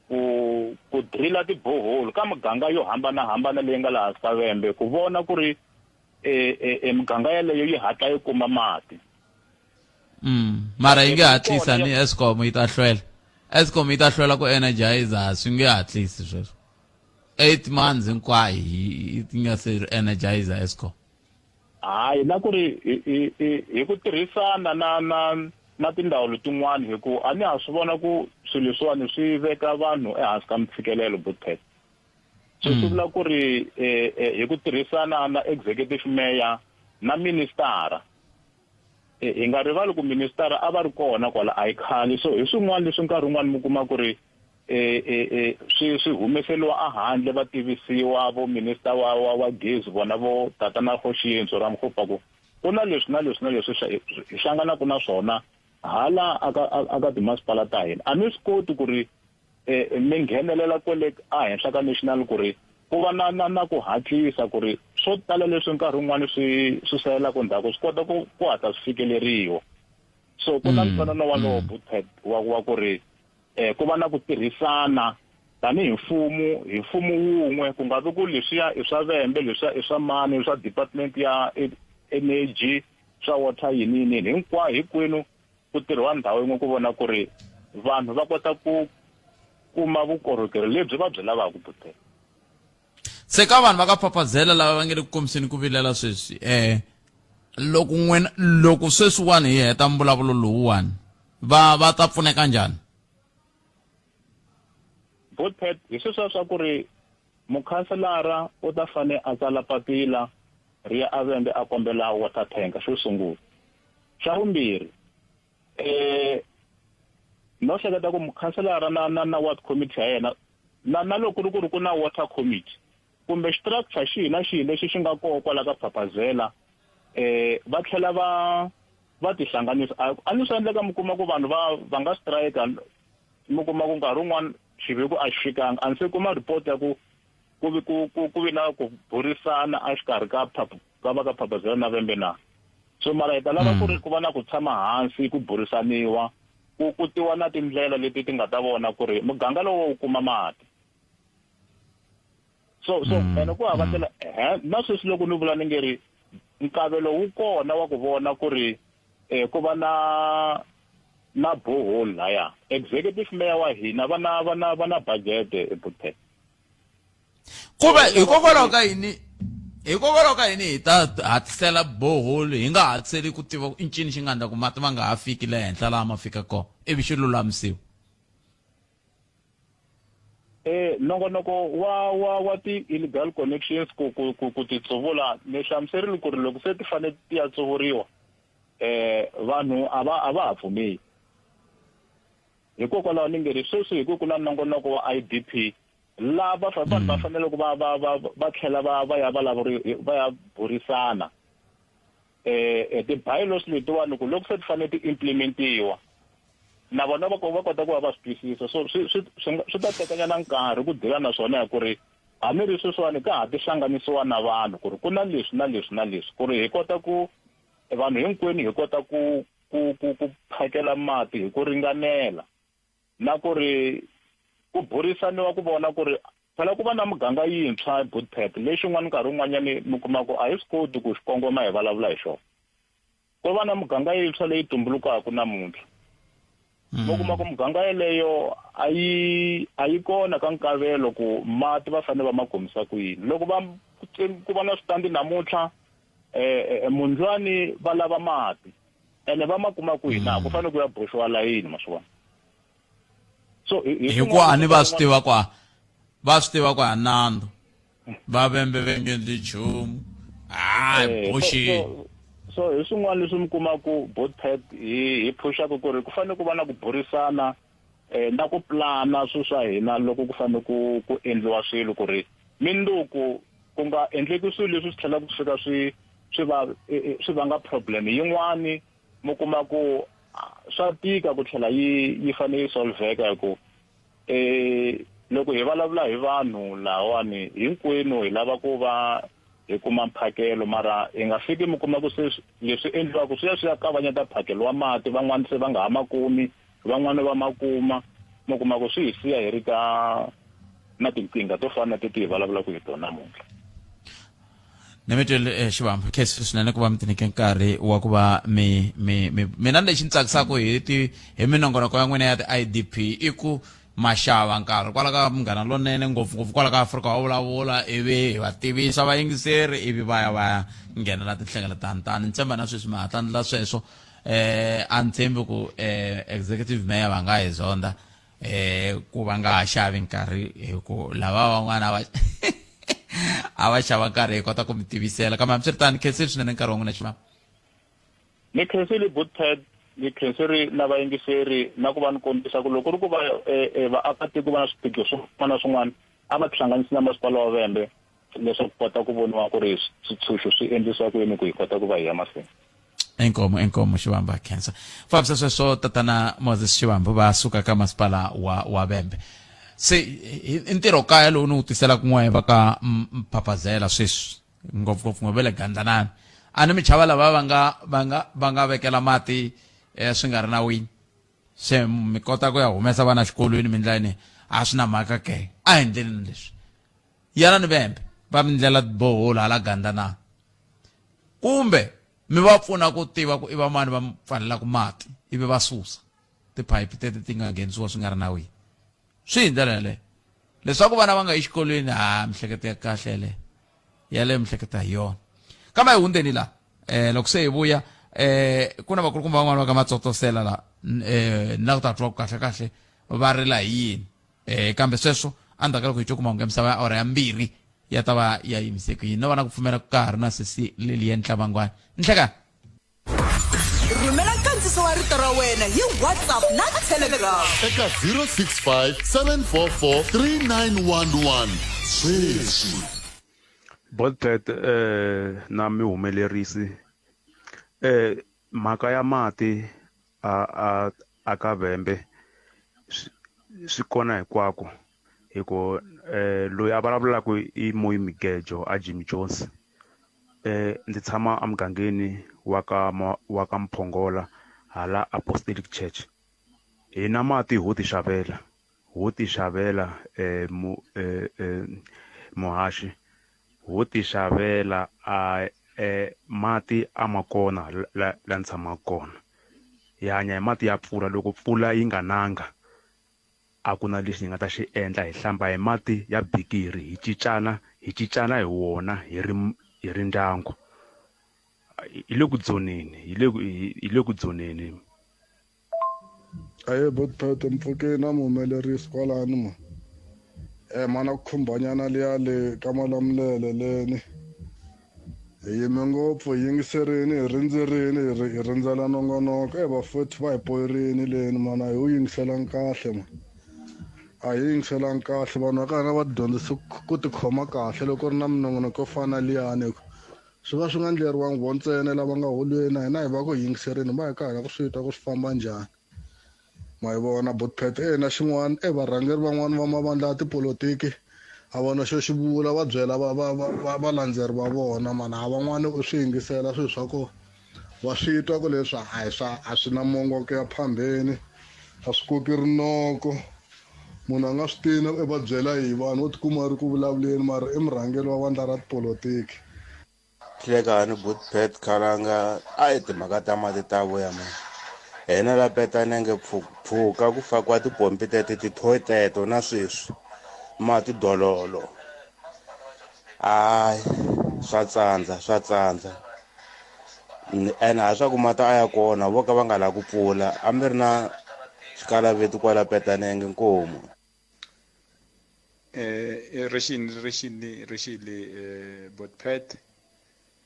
ku drilla ti-borehole ka miganga yo hambanahambana leyi nga laha ka Vhembe ku vona ku ri miganga yaleyo yi hatla yi kuma mati. Mara yi nge hatlisa ni Eskom yi ta hlwela. Eskom yi ta hlwela ku energizer swi nge hatlisi sweswo. 8 months hinkwayo yi nga se energizer Eskom. Hayi na ku ri hi ku tirhisana na tindhawu letin'wana hi ku a ni ha swi vona ku swilo leswiwani swi veka vanhu ehansi ka mfikelelo Bootpet. So swi vula ku ri hi ku tirhisana na executive mayor na ministara hi nga rivali ku ministara a va ri kona kwala a yi khali. So hi swin'wana leswi nkarhi wun'wana mi kuma ku ri swi humeseliwa a handle va tivisiwa vo minister wa gezi vona vo tatana Khoshiyintso ra Mkhupa ku na leswi na leswi hi hlanganaka na swona hala aka timasipala ta hina. A ni swi koti ku ri mi nghenelela kwele a henhla ka national ku ri ku va na ku hatlisa ku ri swo tala leswi nkarhi wun'wani swi sayelaka ndzhaku swi kota ku hatla swi fikeleriwa. So ku na ntwanano walowo Butthet wa ku ri ku va na ku tirhisana tanihi mfumo wun'we ku nga vi ku leswiya i swa Vhembe leswiya i swa mani i swa department ya energy swa water yini hinkwenu ku tirhiwa ndhawu yin'we ku vona ku ri vanhu va kota ku kuma vukorhokeri lebyi va byi lavaka Butthet. Se ka vanhu va ka Phapazela lava va nge le ku komiseni ku vilela sweswi loko sweswiwani hi heta mbulavulo lowuwani va ta pfuneka njhani? Butthet hi sweswo swa ku ri mukhanselara u ta fane a tsala papila ri ya a Vhembe a kombela water tank xo sungula. Xa vumbirhi no hleketa ku mukhanselara na ward committee ya yena na loko ku na water committee kumbe structure xihi na xihi lexi xi nga koho kwala ka Phapazela va tlhela va tihlanganisa. A ni swi endleka mi kuma ku vanhu va nga strike mi kuma ku nkarhi wun'wana xiviko a xi fikanga a ni se kuma report ya ku vi na ku burisana a xikarhi ka va ka Phapazela na Vhembe na. So mara hi ta lava ku ri ku va na ku tshama hansi ku burisaniwa ku tiwa na tindlela leti ti nga ta vona ku ri muganga lowo wu kuma mati. So ene ku hava tela na sweswi loko ni vula ni nge ri nkavelo wu kona wa ku vona ku ri ku va na borehole laya. Executive mayor wa hina va na budget Butthet. Kube hikokwalaho ka yini hi ta hatlisela borehole hi nga hatiseli ku tiva i ncini xi nga endla ku mati ma nga ha fiki le henhla laha ma fika kona ivi xi lulamisiwa? Nongonoko wa ti-illegal connections ku ti tsuvula ni hlamuserile ku ri loko se ti fanele ti ya tsuvuriwa vanhu a va ha pfumeli. Hikokwalaho ni nge ri sweswi hi ku na nongonoko wa IDP lava vanhu va fanele ku va tlhela va ya burisana ti-bylaws letiwani ku loko se ti fanele ti implementiwa na vona va kota ku va swi twisisa. So swi ta tekanyana nkarhi ku dila na swona hi ku ri a ni ri sweswiwani ka ha ti hlanganisiwa na vanhu ku ri ku na leswi na leswi na leswi ku ri hi kota ku vanhu hinkwenu hi kota ku phakela mati hi ku ringanela na ku ri ku burisaniwa ku vona ku ri phela ku va na muganga yintshwa Butthet lexin'wana nkarhi wun'wanyani mi kuma ku a hi swi koti ku xi kongoma hi vulavula hi xona. Ku va na muganga yintshwa leyi tumbulukaka namuntlha. Mo kuma ku muganga yeleyo a yi kona ka nkavelo ku mati va fanele va ma komisa ku yini. Loko ku va na switandi namuntlha mundzwani va lava mati ene va ma kuma ku yini ku fanele ku ya boxiwa layini ma swi vona. So hikuva ni va swi tiva kwa Nando va Vhembe venye ndi chumu boxi. So hi swin'wana leswi mi kuma ku Butthet hi phushaku ku ri ku fanele ku va na ku burisana na ku plana swilo swa hina loko ku fanele ku endliwa swilo ku ri minduku ku nga endleki swilo leswi swi tlhela ku fika swi vanga problem yin'wani mi kuma ku swa tika ku tlhela yi fanele yi solveka hi ku loko hi vulavula hi vanhu lawani hinkwenu hi lava ku va hi kuma mphakelo mara hi nga fiki mi kuma ku leswi endliwaka swi ya kavanyeta mphakelo wa mati van'wani se va nga ha makumi van'wani va makuma mi kuma ku swi hi siya hi ri ka na tinkingha to fana na ti hi vulavulaka hi tona namuntlha. Ni mi twele Xivambu khesi swinene ku va mi tinike nkarhi wa ku va mina lexi ni tsakisaka hi minongonoko ya n'wina ya ti-IDP i ku maxava nkarhi kwala ka Munghana Lonene ngopfungopfu kwala ka Afrika wa vulavula ivi hi va tivisa vayingiseri ivi va ya nghenela tinhlengeletano ni tshemba na sweswi mi hatla ndla sweswo a ni tshembi ku executive mayor va nga hi zonda ku va nga ha xavi nkarhi hi ku lava van'wana a va xava nkarhi hi kota ku mi tivisela kambe hambiswiritano khenseli swinene nkarhi wa n'wina Xivambu. Ni khenseli Butthet ni khenseri na vayingiseri na ku va ni kombisa ku loko ri ku va vaakatiko va na swiphiqo swin'wana na swin'wana a va tihlanganisi na masipala wa Vhembe leswaku kota ku voniwa ku ri switshunxo swi endlisiwa ku yini ku hi kota ku va hi ya mahlweni. Enkomo Xivambu khensa fambisa sweswo tatana Moses Xivambu va suka ka masipala wa Vhembe. Se ntirho kaya lowu ni wu tisela kun'we va ka Phapazela sweswi ngopfungopfu ngobele gandlanani a ni mi chava lava va nga vekela mati swi nga ri nawini se mi kota ku ya humesa vana xikolweni mi ndla yini a swi na mhaka ke a hi ndleleni leswi yana ni Vhembe va mi ndlela bohole hala gandlanani kumbe mi va pfuna ku tiva ku i va mani va pfalelaku mati ivi va susa tiphayiphi teti ti nga nghenisiwa swi nga ri nawini swi hi ndlela yaleyo leswaku vana va nga yi xikolweni mihleketo ya kahle le yale mihleketo hi yona kambe hi hundzeni la loko se hi vuya ku na vakulukumba van'wana va ka matsotsosela la na ku ta twa kahle kahle va rila hi yini kambe sweswo endzhaku ka loko hi cukuma hunge misava ya awara ya 2 ya ta va ya yimisekile no vana ku pfumela ku ka ha ri na sesi leliya ntlhavangwana nhlekani rhumela nkandziso wa rito ra wena hi WhatsApp na Telegram eka 065 744 3911 sweswi Bothpet na mihumelerisi mhaka ya mati a ka Vhembe swi kona hinkwako hiko loyi a vulavulaka i Moyi Migejo a Jimmy Jones ndzi tshama emugangeni wa ka Mphongola hala Apostolic Church hi na mati ho ti xavela muhashi ho ti xavela mati a makona la ntshama kona hi hanya hi mati ya pfula loko pfula yi nga nanga a ku na lexi hi nga ta xi endla hi hlamba hi mati ya bikiri hi cincana hi wona hi ri ndyangu hi le ku dzoneni aye Bothpet Mpfukeni na muhumelerisi kwalani ma mana ku khumbanyana liya le ka Malamulele leni hi yime ngopfu hi yingiserini hi rindzerini hi rindzela nongonoko vafuthi va hi poyerini leni mana hi wu yingiselanga kahle ma a hi yingiselanga kahle vanhu va ka hina va dyondzisa ku tikhoma kahle loko ri na minongonoko yo fana liyani swi va swi nga ndleriwangi vo ntsena lava nga holweni hina hi va ku yingiserini va hi ka hina ku swi twa ku swi famba njhani ma hi vona Bothpet na xin'wana varhangeri van'wana va mavandla ya tipolotiki a vona xo xi vula va byela valandzeri va vona mana a van'wana u swi yingisela swilo swa ku va swi twa ku leswi a swi na mongo ku ya phambeni a swi koki rinoko munhu a nga swi tina va byela hi vanhu wo tikuma ri ku vulavuleni mara i murhangeri wa vandla ra tipolotiki hlekani Bothpet Khalanga a hi timhaka ta mati ta vuya ma hina la petanenge pfuka ku fakiwa tipompi tete tithoyiteto na sweswi mati dololo swa tsandza ene a swa ku mati a ya kona vo ka va nga lavi ku pfula a mi ri na xikalaveti kwala petanenge nkomu rixile Bothpet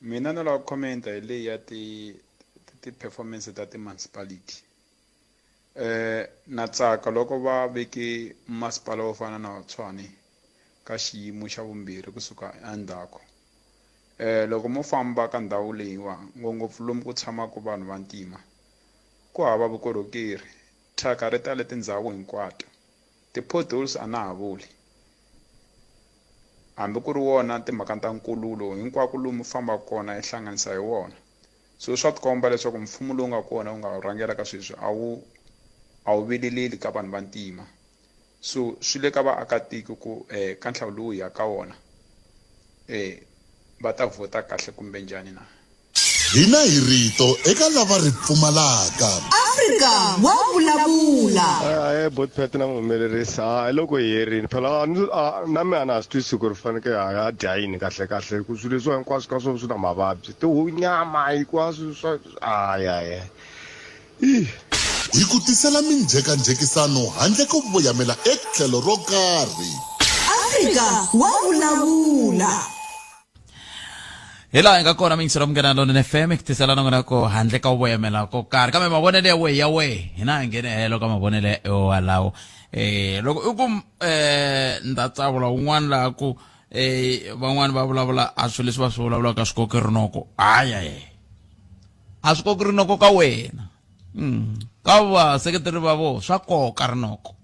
mina no lava ku commenta hi leyi ya ti-performance ta ti-municipality na tsaka loko va veke masipala wo fana na Tshwane ka xiyimo xa vumbirhi kusuka endzhaku loko mo famba ka ndhawu leyiwa ngopfungopfu lomu ku tshamaka vanhu va ntima ku hava vukorhokeri thyaka ri tale tindhawu hinkwato ti-potholes a na ha vuli hambi ku ri wona timhaka ta nkululo hinkwako lomu famba kona ihlanganisa hi wona so swa tikomba leswaku mfumo lowu nga kona wu nga rhangela ka sweswi a wu vileleli ka vanhu va ntima so swi le ka vaakatiko ku ka nhlawulo lowu ya ka wona va ta vhota kahle kumbe njhani na hina hi rito eka lava ri pfumalaka Afrika wa vulavula Bothpet na muhumelerisi loko hi herini phela na mina na swi twisi ku ri faneke ha dya yini kahle ku swilo leswi hinkwaswo ka swona swi na mavabyi nyama hinkwaswo swa hi ku tisela minjhekanjhekisano handle ko voyamela etlhelo ro karhi Afrika wa vulavula hi laha hi nga kona mingisero mungena lona FM ku tisela nongona ko handle ka voyamela ko karhi kambe mavonelo ya we hina hi nghene helo ka mavonelo walawo loko i ku ndatsavula un'wana laha ku van'wana va vulavula a swilo leswi va swi vulavulaka swi koki rinoko a swi koki rinoko ka wena ka vaseketeri va vo swa koka rinoko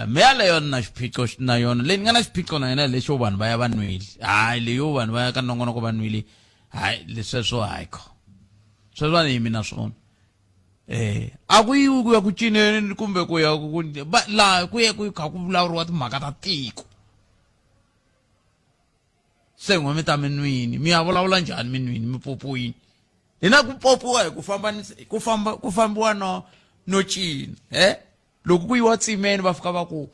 meya leyo na xiphiqo na yona leyi ni nga na xiphiqo na yona lexo vanhu va ya va nwile hayi leyo vanhu va ya ka nongonoko va nwile hayi lesweswo hayikho sweswo a ni yimi na swona a ku yiwi ku ya ku cineni kumbe ku ya laha ku ye ku kha ku vulavuriwa timhaka ta tiko se n'we mi ta mi nwini mi ya vulavula njhani mi nwini mi popoyini hina ku popiwa hi ku fambiwa no cina loko ku yiwa tsimeni va fika va ku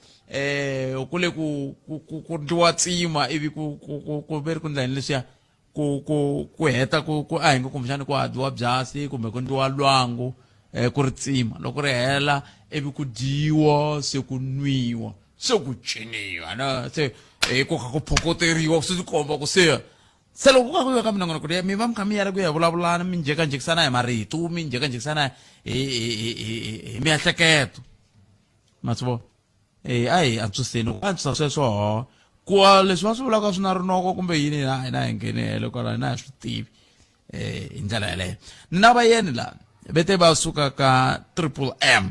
ku le ku ndliwa tsima ivi ku veri ku ndlani leswiya ku heta ku a hi nge kumbexani ku hadiwa byasi kumbe ku ndliwa lwangu ku ri tsima loko ri hela ivi ku dyiwa se ku nwiwa se ku ciniwa na se ku kha ku phokoteriwa swi komba ku se loko ku kha ku yiwa ka minongonoko leyi mi va mi kha mi yela ku ya vulavulana mi njhekanjhekisana hi marito mi njhekanjhekisana hi miehleketo ma swi vona a hi antswiseni ku antswisa sweswo ku leswi va swi vulaka swi na rinoko kumbe yini na hi nghenele kwala na hi swi tivi hi ndlela yeleyo ni na vayeni la vete va suka ka triple M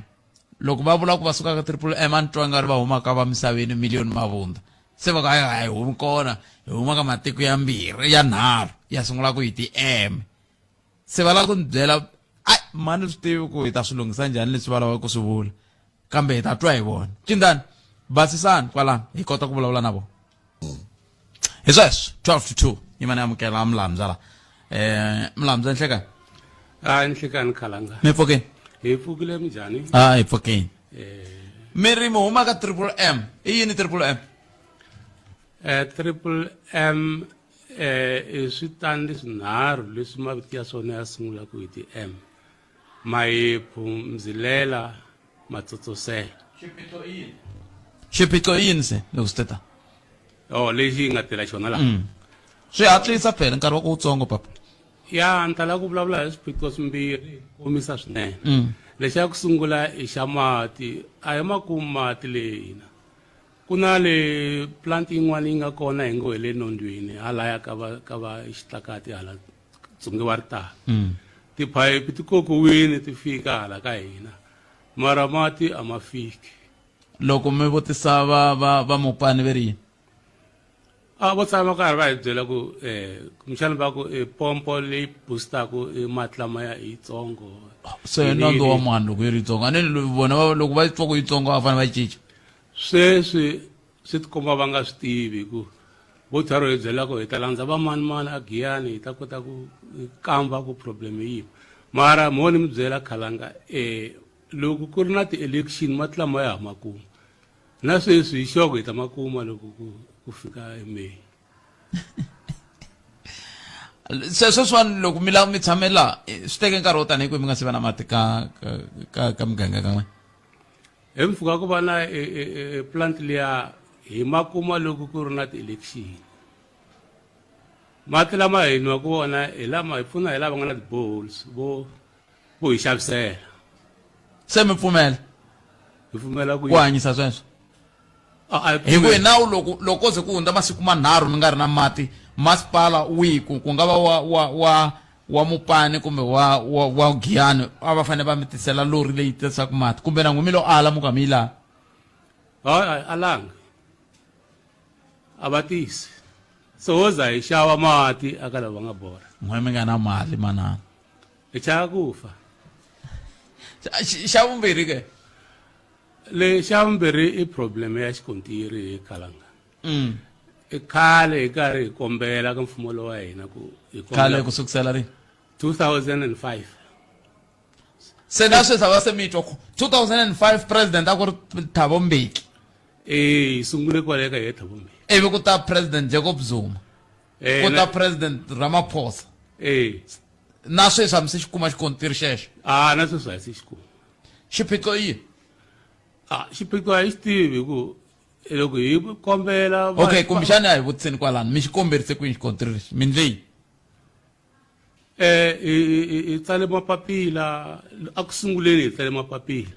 loko va vula ku va suka ka triple M a ni twa nga ri va humaka va misaveni miliyoni mavunda se va ka hi humi kona hi huma ka matiko ya mbirhi ya nharhu ya sungula ku hi ti-M se va lava ku ni byela mani swi tivi ku hi ta swi lunghisa njhani leswi va lavaka ku swi vula kambe hi ta twa hi vona cindani basisani kwalano hi kota ku vulavula na vona hi sweswo 12-2 yi mane amukela mlamza la mlamza ni hlekani ni hlekani khalanga mi pfukeni hi pfukile njhani hi pfukeni mi ri mi huma ka triple M i yini triple M triple M i switandi swinharhu leswi mavito ya swona ya sungula ku hi ti-M mayephu mzilela matsotsosela xiphiqo i yini se loko swi teta lexi yi nga tela xona la swi hatlisa phela nkarhi wa ku wutsongo papa ya ni tala ku vulavula hi swiphiqo swimbirhi komisa swinene lexi ya ku sungula i xa mati a hi makumu mati leyina ku na le plant yin'wana yi nga kona hi ngo hi le nondzweni halaya ka va xitlakati hala dzungiwa ri tala tiphayipi ti kokiwini ti fika hala ka hina mara mati a ma fiki loko mi vutisa va mupani ve ri yini vo tshama karhi va hi byela ku kumbexani va ku pompo leyi boostaku mati lamaya i yitsongo se nandzu wa mani loko yi ri yitsongo a ni vona loko va twa ku yitsongo va fanele va cinca sweswi swi tikomba va nga swi tivi ku vo tharo hi byela ku hi ta landza va mani a giyani hi ta kota ku kamba ku problem yiva mara moni mi byela khalanga loko ku ri na ti-election mati lamaya ha makuma na sweswi hi xoko hi ta makuma loko ku fika emeyi sweswiwani loko mi lava mi tshamela swi teke nkarhi wo tanihi kwihi mi nga se va na mati ka muganga ka n'wina hi mpfhuka ku va na plant liya hi makuma loko ku ri na ti-election mati lama hi nwaku wona hi lama hi pfuna hi lava nga na ti-boreholes vo hi xavisela se mi pfumela hi pfumela ku hanyisa sweswo hi ku hi nawu loko ze ku hundza masiku manharhu mi nga ri na mati masipala wihi ku nga va wa mupani kumbe wa giyani a va fanele va mi tisela lori leyi tisaka mati kumbe na n'wi mi lo ala muka mi yi laha alanga a va tisi so ho za hi xava mati aka lava nga bora n'we mi nga na mali manana hi chava ku fa xa vumbirhi ke le xa vumbirhi i problem ya xikontiri hi khalanga i khale hi karhi hi kombela ka mfumo lowu wa hina ku khale ku sukisela ri 2005 se na sweswi a va se mi twa 2005 president a ku ri Thabo Mbeki hi sungule kwale ka hi Thabo Mbeki ivi ku ta president Jacob Zuma ku ta president Ramaphosa na sweswi a mi se xi kuma xikontiri xexo na sweswi a hi se xi kuma xiphiqo yini xiphiqo a hi xi tivi ku loko hi kombela okay kumbexani a hi vutiseni kwalano mi xi komberise kwini xikontiri lexi mi ndleyi hi tsale mapapila a ku sunguleni hi tsale mapapila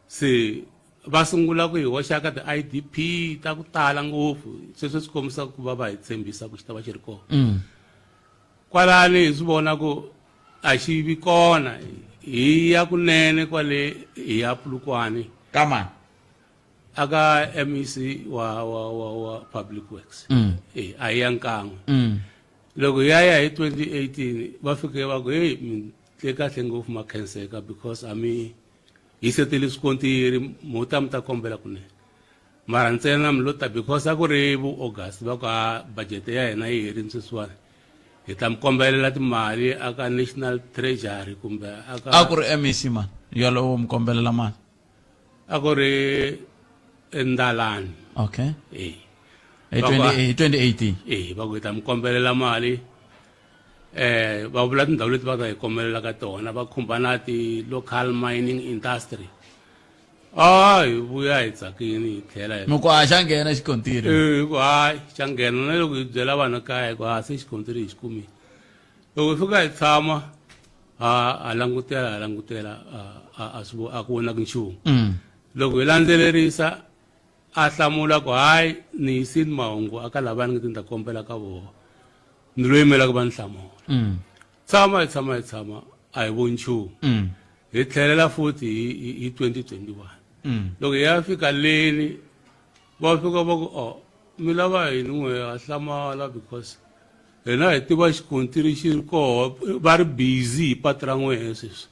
se va sungula ku hi hoxa ka ti-IDP ta ku tala ngopfu sweswo swi kombisa ku va hi tshembisa ku xi ta va xi ri kona kwalani hi swi vona ku a xi vi kona hi ya kunene kwale hi ya Pulukwani ka mani aka MEC wa Public Works ayankango loko yaya hi 2018 va fike va ku hey tle kahle ngopfu ma khenseka because ami hi setele swikontiri mo ta kombela kunene mara ntsena mlota because a ku ri vu August va ka budget ya hina yi herini sweswiwani hi ta mkombelela timali aka National Treasury kumbe aka a ku ri MEC man yalowo mkombelela mali a ku ri Ndalani okay 2018 va ku hi ta mkombelela mali va vula tindhawu leti va ta hi kombela ka tona va khumbana ti local mining industry hi vuya hi tsakini hi tlhela mi ku xa nghena xikontiri ku hayi xa nghena na loko hi byela vana kaya ku se xikontiri hi xi kumile loko hi fika hi tshama ha langutela a ku vonaki nchumu loko hi landzelerisa a hlamula ku hayi ni yisini mahungu aka lavani ngeti ni ta kombela ka vona ni lo yimela ku va ni hlamula hi tshama a hi voni nchumu hi tlhelela futhi hi 2021 loko hi ya fika leni va fika va ku mi lava hini n'we ha hlamala because hina hi tiva xikontiri xi ri koho va ri busy hi patu ra n'wehe sweswi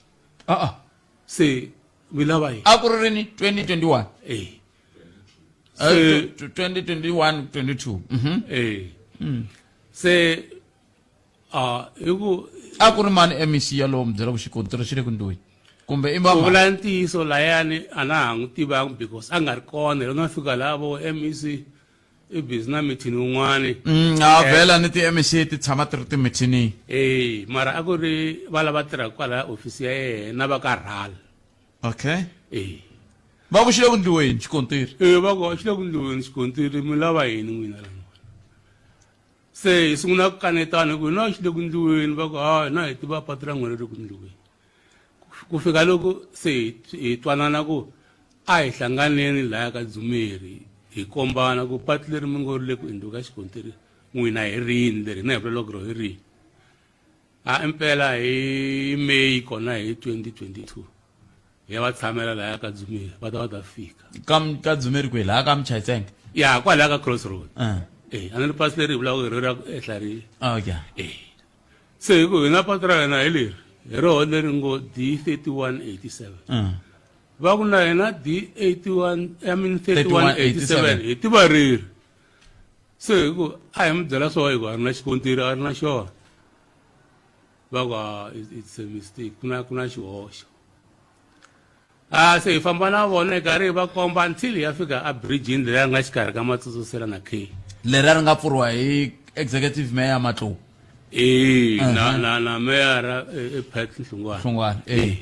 se mi lava yini a ku ri rini 2021 2021 22 se hi ku a ku ri mani MEC yalowo mi byela ku xikontiri xi le ku ndlwini kumbe i ku vula ntiyiso layani a na ha n'wi tivangi because a nga ri kona loko na fika laha vo MEC i busy na mithini wun'wani vhela ni ti-MEC ti tshama ti ri timithinini mara a ku ri va lava tirhaka kwalaya ofisi ya yena va karhala okay va ku xi le ku ndliweni xikontiri va ku xi le ku ndliweni xikontiri mi lava yini n'wina la se hi sungula ku kanetana ku na xi le ku ndliweni va ku na hi tiva patu ra n'wina ri ku ndliweni ku fika loko se hi twanana ku a hi hlanganeni laya ka Dzumeri hi kombana ku patu leri mi ngo ri le ku endliwa ka xikontiri n'wina hi rini leri na hi vuleloko ro hi rini impela hi May kona hi 2022 hi ya va tshamela laya ka Dzumeri va ta fika ka Dzumeri kwe laha ka Mchayitsenge ya kwalaya ka Crossroad a ni ri pasi leri hi vulaka hi rira ehlari se hi ku hina patu ra hina hi leri hi roho leri ngo D3187 va ku na hina D3187 hi tiva riri se hi ku a hi mi byela swoho hi ku a ri na xikontiri a ri na xona va ku it's a mistake ku na xihoxo se hi famba na vona hi karhi hi va komba until hi ya fika a bridgini leri nga xikarhi ka Matsutsosela na K leri ri nga pfuriwa hi executive mayor Matlowu na meyara Pat Nhlungwane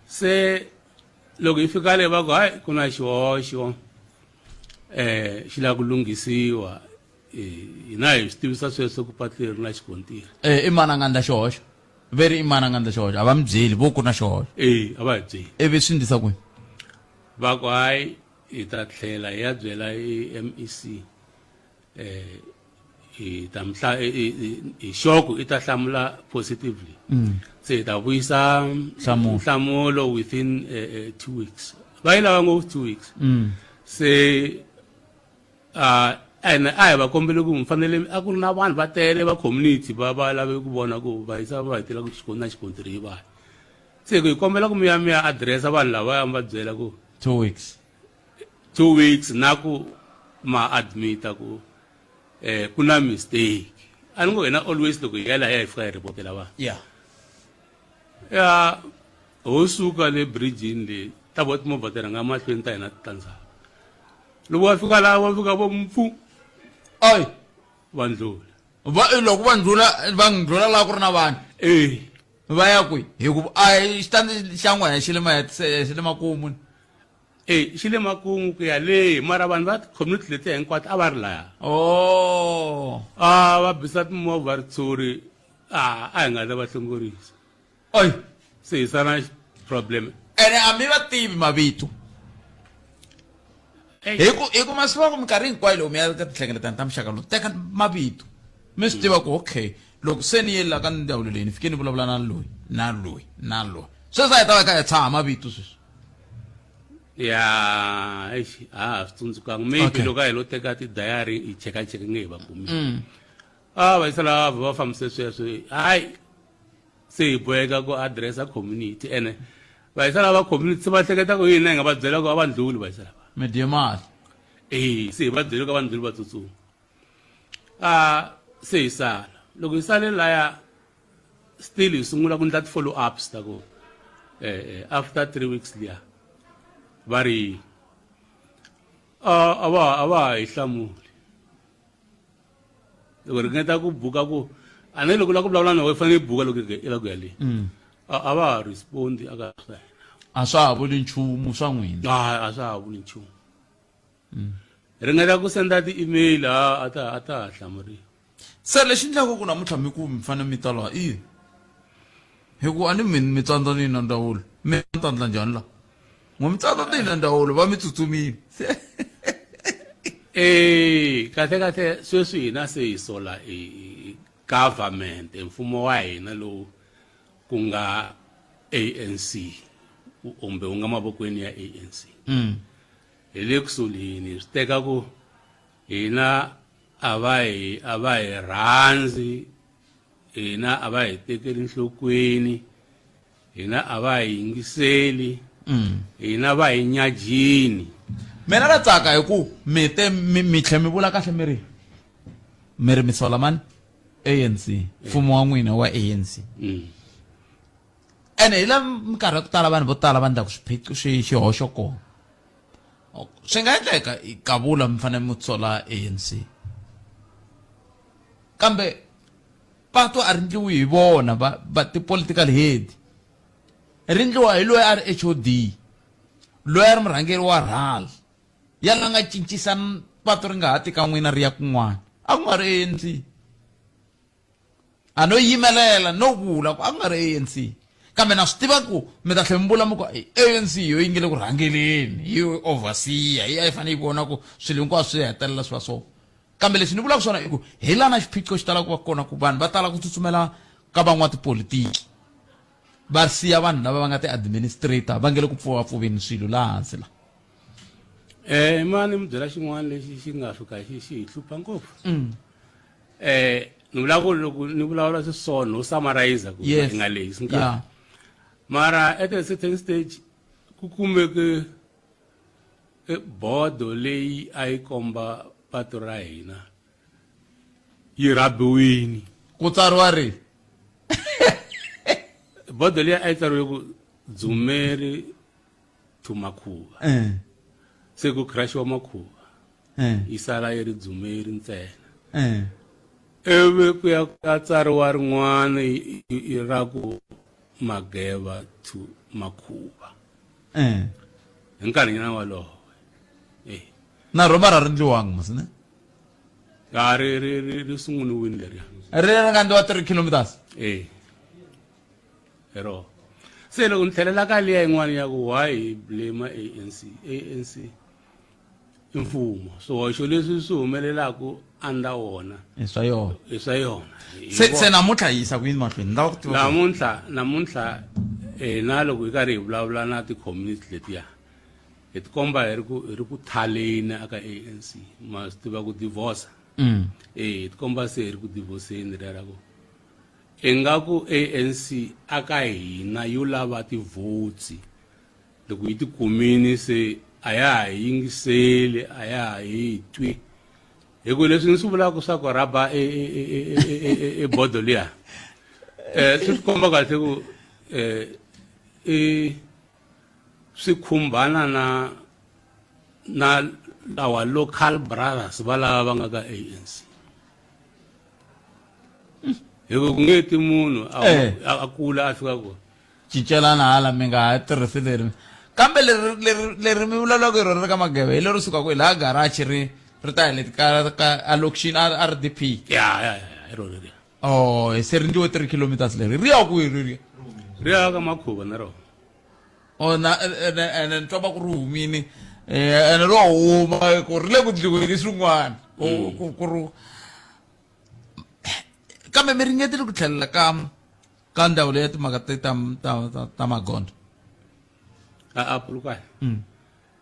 se loko hi fika le va ku hayi ku na xihoxo xi lava ku lunghisiwa hina hi swi tivisa sweswo ku patu leri na xikontiri i mani a nga endla xihoxo veri i mani a nga endla xihoxo a va mi byeli vo ku na xihoxo a va hi byeli ivi swi ndlisa kwini va ku hayi hi ta tlhela hi ya byela MEC hi xoko i ta hlamula positively se hi ta vuyisa nhlamulo within 2 weeks va yi lava ngopfu 2 weeks se a hi va kombele ku mi fanele a ku ri na vanhu va tele va community va lave ku vona ku va yisa va hetela na xikontiri hi vahi se ku hi kombela ku mi ya adiresa vanhu lavaya mi va byela ku 2 weeks na ku ma admita ku ku na mistake a ni ngo hina always loko hi ya laha hi fika hi ripotela vanhu ya ho suka le bridgini le ta vo timovha ti rhanga mahlweni ta hina titandzhaku loko wa fika laha wa fika vo mpfu va ndlula loko va ndlula laha ku ri na vanhu va ya kwi hi ku a hi xitandi xa n'wina xi le makumu xi le makumu ku ya leyi mara vanhu va community leti hinkwato a va ri laya va bisa timovha ritshuri a hi nga ta va hlongorisa se hi sana problem ene a mi va tivi mavito hi ku masiva ku minkarhi hinkwayo loko mi ya ka tihlengeletani ta muxaka lowu teka mavito mi swi tiva ku okay loko se ni yeli la ka ndhawu leyi ni fike ni vulavula na loyi sweswi a hi ta va kha hi tshama mavito sweswi ya tsundzuka maybe loko hi lo teka tidayari hi cheka nge va kumi vayisala va fambise sweswo hayi se hi boheka ku addressa community ene vayisala va community se va hleketa ku yini hi nga va byela ku a va ndluli vayisala va media mali se hi va byele ku a va ndluli va tsutsuma se hi sala loko hi sale laya still hi sungula ku ndla ti-follow ups ta ku after 3 weeks liya va ri a va hi hlamuli loko ri ngeta ku buka ku a ne loko la ku vulavula na we fanele buka loko i la ku yaleyo a va ha respondi aka swa a swa ha vuli nchumu swa n'wina a swa ha vuli nchumu ri ngeta ku senda ti-email a ta ha hlamuriwa se lexi endlaku ku namuntlha mi ku mi fanele mi tala i hikuva a ni mi tsandza ni na ndawulo mi tandla njhani la n'wi mi tsandza ni na ndawulo va mi tsutsumile kahle sweswi hina se hi sola government mfumo wa hina lowu ku nga ANC kumbe wu nga mavokweni ya ANC hi le kusulini swi teka ku hina a va hi rhandzi hina a va hi tekeli nhlokweni hina a va hi yingiseli hina va hi nyajini mina ra tsaka hi ku mi tlhe mi vula kahle mi ri mi sola mani ANC mfumo wa n'wina wa ANC ene hi la minkarhi ya ku tala vanhu vo tala va ndlaku xihoxo kona swi nga endleka ka vula mi fanele mi sola ANC kambe Patu a ri ndliwi hi vona va ti-political head ri ndliwa hi loyi a ri HOD loyi a ri murhangeri wa rhal yala nga cincisa Patu ri nga ha tika n'wina ri ya kun'wana a ku nga ri ANC a no yimelela no vula ku a ku nga ri ANC kambe na swi tiva ku mi ta tlhe mi vula mi ku ANC yo yi nge le ku rhangeleni yi overseer yi a yi fanele yi vona ku swilo hinkwaswo swi hetelela swi va so kambe leswi ni vulaka swona i ku hi lana xiphiqo xi tala ku va kona ku vanhu va tala ku tsutsumela ka van'wa tipolitiki va siya vanhu lava va nga ti-administrator va nge le ku pfuvapfuveni swilo laha hansi la mani mi byela xin'wana lexi xi nga fika xi hi hlupha ngopfu ni vula ku loko ni vulavula so no summarize ku hi nga lexi nkarhi mara at a certain stage ku kumeke bodo leyi a yi komba Patu ra hina yi rabiwini ku tsariwa ri bodo leyi a yi tsariwe ku Dzumeri to Makhuva se ku crash wa Makhuva yi sala yi ri Dzumeri ntsena ivi ku ya tsariwa rin'wana ra ku Mageva to Makhuva hi nkarhi nyana walowo na rhoma ra ri ndliwangi masine ri sunguniwini leriya ri nga ndliwa 3 kilometers ero se loko ni tlhelela ka liya yin'wana ya ku why hi blame ANC i mfumo swihoxo leswi swi humelelaku anda wona i swa yona se namuntlha hi yisa ku yini mahlweni ni lava ku tiva namuntlha na loko hi karhi hi vulavula na ti-community letiya hi tikomba hi ri ku thaleni aka ANC ma swi tiva ku divorce hi tikomba se hi ri ku divorceni rera ku ingaku ANC aka hina yo lava ti-votes loko hi ti kumini se a ya ha yingiseli a ya ha hi twi hi ku leswi ni swi vulaka swa ku raba bodo liya swi tikomba kahle ku swi khumbana na our local brothers va lava va nga ka ANC hi ku nge ti munhu a kula a fika ku cincelana hala mi nga ha tirhisi leri kambe leri mi vulavulaka hi rona ri ka Mageva hi leri suka ku hi laha garachi ri ta hi leti ka allocation RDP se ri ndliwe 3 kilometers leri ri ya kwihi ri ya ka Makhuva na rona ene ni twa ku ri humini ene ro huma ku ri le ku ndliweni swin'wana kambe mi ringetile ku tlhelela ka ndzawulo ya timhaka ta magondo pulukani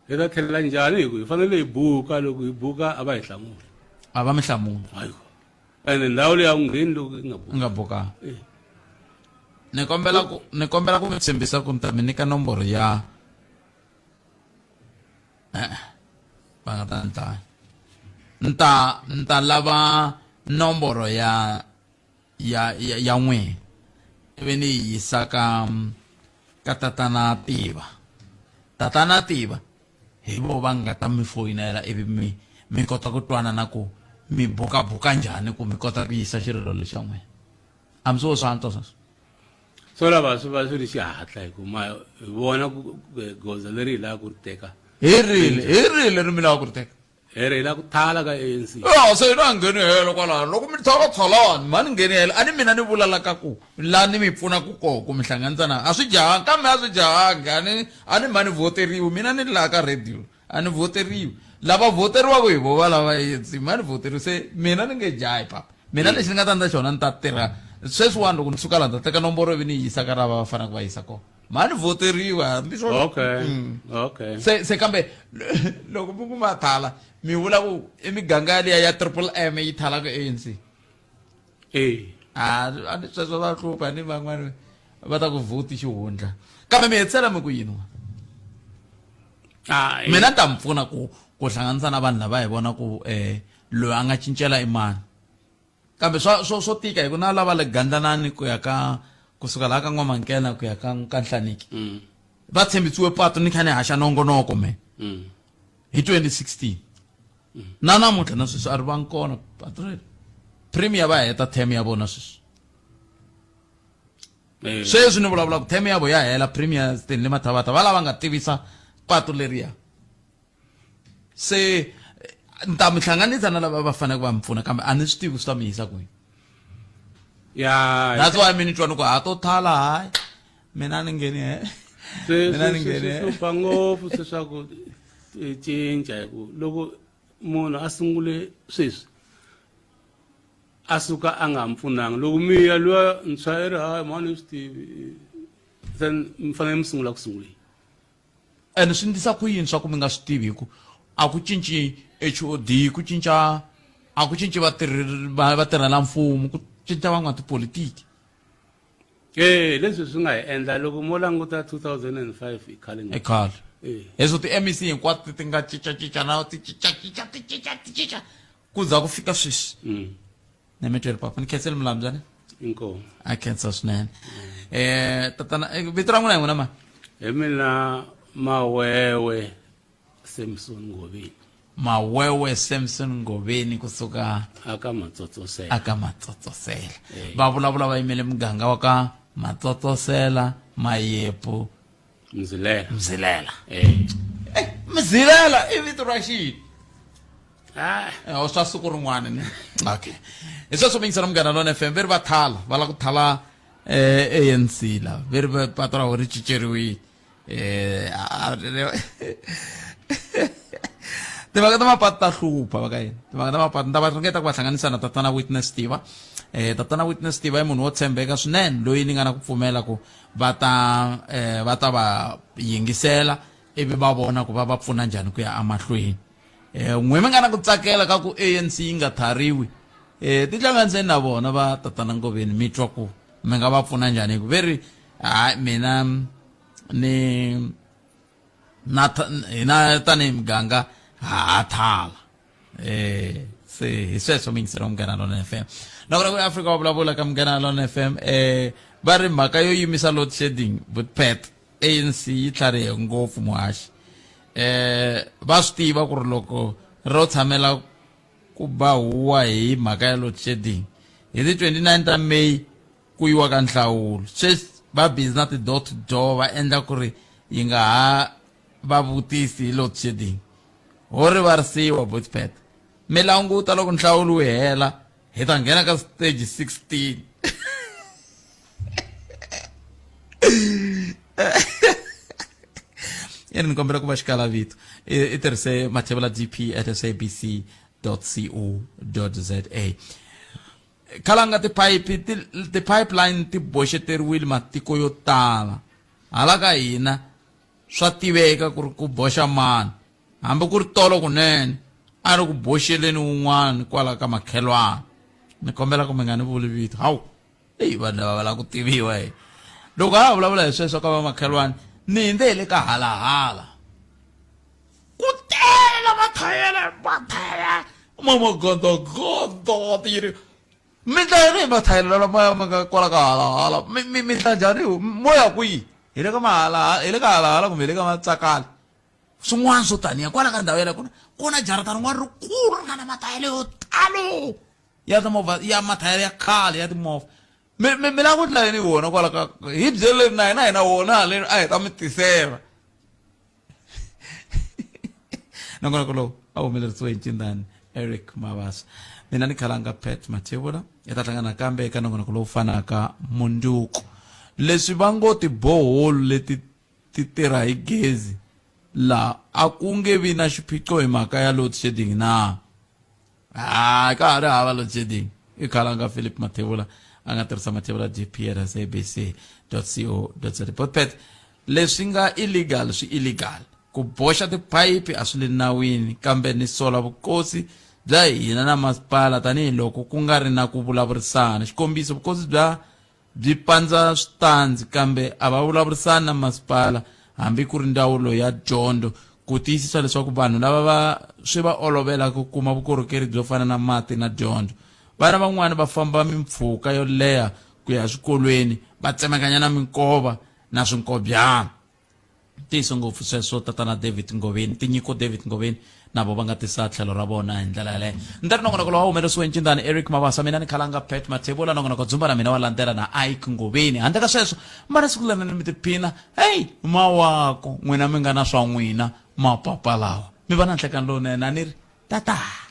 hi ta tlhelela njhani hi ku hi fanele hi buka loko hi buka a va hi hlamuli a va mi hlamuli hayo ene ndhawu leyi a ku ngheni loko i nga bukanga ni kombela ku mi tshembisa ku ni ta mi nyika nomboro ya va nga ta ntlawa ni ta lava nomboro ya n'wina ivi ni yi yisa ka tatana tiva hi vo va nga ta mi foyinela ivi mi kota ku twanana ku mi buka njhani ku mi kota ku yisa xirilo lexa n'wina a mi swo swantswa sweswo swo lava swi va swi ri xihatla hi ku ma hi vona goza leri hi lava ku ri teka hi rile leri mi lava ku ri teka hi ri hi lava ku thala ka ANC se hi na ngheni helo kwalaho loko mi thalathalani ma ni ngheni helo a ni mina ni vulalaka ku laha ni mi pfunaka koho ku mi hlanganisa na a swi jahangi kambe a swi jahangi a ni ma ni voteriwi mina ni laha ka radio a ni voteriwi lava voteriwaka hi vo va lava ANC ma ni voteriwi se mina ni nge jahi papa mina lexi ni nga ta endla xona ni ta tirha sweswiwani loko ni suka laha ni ta teka nomboro ivi ni yisa ka lava va faneleke va yisa kona ma ni voteriwa hambi okay se kambe loko mi ku ma thala mi vula ku i miganga liya ya triple M yi thalaka ANC a ni sweswo va hlupha ni van'wani va ta ku vhoti xihundla kambe mi hetisela mi ku yini mina ni ta mi pfuna ku hlanganisa na vanhu lava hi vona ku loyi a nga cincela i mani kambe swo tika hi ku na lava le gandlanani ku ya ka kusuka laha ka n'wamankena ku ya ka nhlaniki va tshembisiwe patu ni kha ni haxa nongonoko me hi 2016 na namuntlha na sweswi a ri va nkona patu rero premier va heta term ya vona sweswi sweswi ni vulavula ku term ya vo ya hela premier Stanley Mathavhata va lava nga tivisa patu leriya se ni ta mi hlanganisa na lava va faneleke va mi pfuna kambe a ni swi tivi swi ta mi yisa kwihi that's why mi ni twa ni ku ha to thala hayi mina ni ngheni hlupha ngopfu leswaku cinca hi ku loko munhu a sungule sweswi a suka a nga mi pfunanga loko mi ya luya ntshwa i ri hayi mani ni swi tivi se mi fanele mi sungula ku sunguleni ene swi ndlisa ku yini swa ku mi nga swi tivi hi ku a ku cinci HOD a ku cinci vatirhela mfumo ku cinca van'wana tipolitiki leswi swi nga hi endla loko mo languta 2005 i khale heswo ti-MEC hinkwato ti nga cincacinca na ti cinca ku za ku fika sweswi ni mi tweri papa ni khenseli milamu byani inkomo a khensa swinene tatana vito ra n'wina hi n'wina ma hi mina Mawewe Samson Ngobeni Mawewe Samson Ngobeni kusuka aka Matsotsosela va vulavula va yimele muganga wa ka Matsotsosela Mayepo Mzilela Mzilela i vito ra xiti swa siku rin'wana ni okay hi sweswo mi yingisela Munghana Lonene FM veri va thala va lava ku thala ANC la veri patu ra ho ri cinceriwile timhaka ta mapatu ta hlupha va ka yini timhaka ta mapatu ni ta va ringeta ku va hlanganisa na tatana Witness Tiva tatana Witness Tiva i munhu wo tshembeka swinene loyi ni nga na ku pfumela ku va ta va yingisela ivi va vona ku va va pfuna njhani ku ya emahlweni n'we mi nga na ku tsakela ka ku ANC yi nga thariwi tihlanganiseni na vona va tatana Ngobeni mi twa ku mi nga va pfuna njhani hi ku veri hayi mina hina tanihi muganga ha thala se hi sweswo mi yingisela Munghana Lonene FM nakona ku Afrika wa vulavula ka Munghana Lonene FM va ri mhaka yo yimisa load shedding Buttpet ANC yi tlharihe ngopfu muhaxi va swi tiva ku ri loko ro tshamela ku ba huwa hi mhaka ya load shedding hi ti 29 ta May ku yiwa ka nhlawulo sweswi va busy na ti-door to door va endla ku ri yi nga ha va vutisi hi load shedding ho rivarisiwa Buttpet mi languta loko nhlawulo wu hela hi ta nghena ka stage 16 yini ni kombela ku va xikala vito i tirhise Mathebula dp@sabc.co.za khalanga tipipeline ti boxeteriwile matiko yo tala hala ka hina swa tiveka ku ri ku boxa mani hambi ku ri tolo kunene a ri ku boxeleni wun'wana kwala ka makhelwana ni kombela ku mi nga ni vuli vito hawu eyi vanhu lava va lava ku tiviwa loko ha vulavula hi sweswo ka va makhelwana ni hindze hi le ka halahala ku tele mathayele mamagodogodo tiri mi ta yini hi mathayele lama ma nga kwala ka halahala mi ta njhani moya kwihi hi le ka halahala kumbe hi le ka matsakala swin'wana swo taniya kwala ka ndhawu yaleyo ku na jaratani rin'wana rikulu ri nga na mathayele yo talo ya timovha ya mathayele ya khale ya timovha mi lava ku tila yini wona kwala ka hi byeli leri na hina wona haleni a hi ta mi tisela nongonoko lowu a humelerisiwe hi ncindani Eric Mavasa mina ni khalanga Pat Mathebula hi ta hlangana kambe eka nongonoko lowu fanaka munduku leswi va ngo ti-borehole leti ti tirha hi gezi la a ku nge vi na xiphiqo hi mhaka ya load shedding na ka ha ri hava load shedding i khalanga Philip Mathebula a nga tirhisa Mathebula dpr@abc.co.za but Pat leswi nga illegal swi illegal ku boxa tiphayiphi a swi le nawini kambe ni sola vukosi bya hina na masipala tanihiloko ku nga ri na ku vulavurisana xikombiso vukosi byi pandza switandzi kambe a va vulavurisani na masipala hambi ku ri ndzawulo ya dyondzo ku tiyisisa leswaku vanhu lava swi va olovela ku kuma vukorhokeri byo fana na mati na dyondzo vana van'wani va famba mimpfhuka yo leha ku ya swikolweni va tsemakanya na minkova na swinkobyana tiso ngopfu sweswo tatana David Ngoveni tinyiko David Ngoveni navo va nga tisa tlhelo ra vona hi ndlela yaleyo ndzi ri nongonoko lowu humelerisiwe ncindani Eric Mavasa mina ni khalanga Pat Mathebula nongonoko dzumba na mina wa landzela na Ike Ngoveni handle ka sweswo mara siku lana ni mi tiphina hey mawako n'wina mi nga na swa n'wina mapapa lawa mi va na nhlekani lowunene a ni ri tata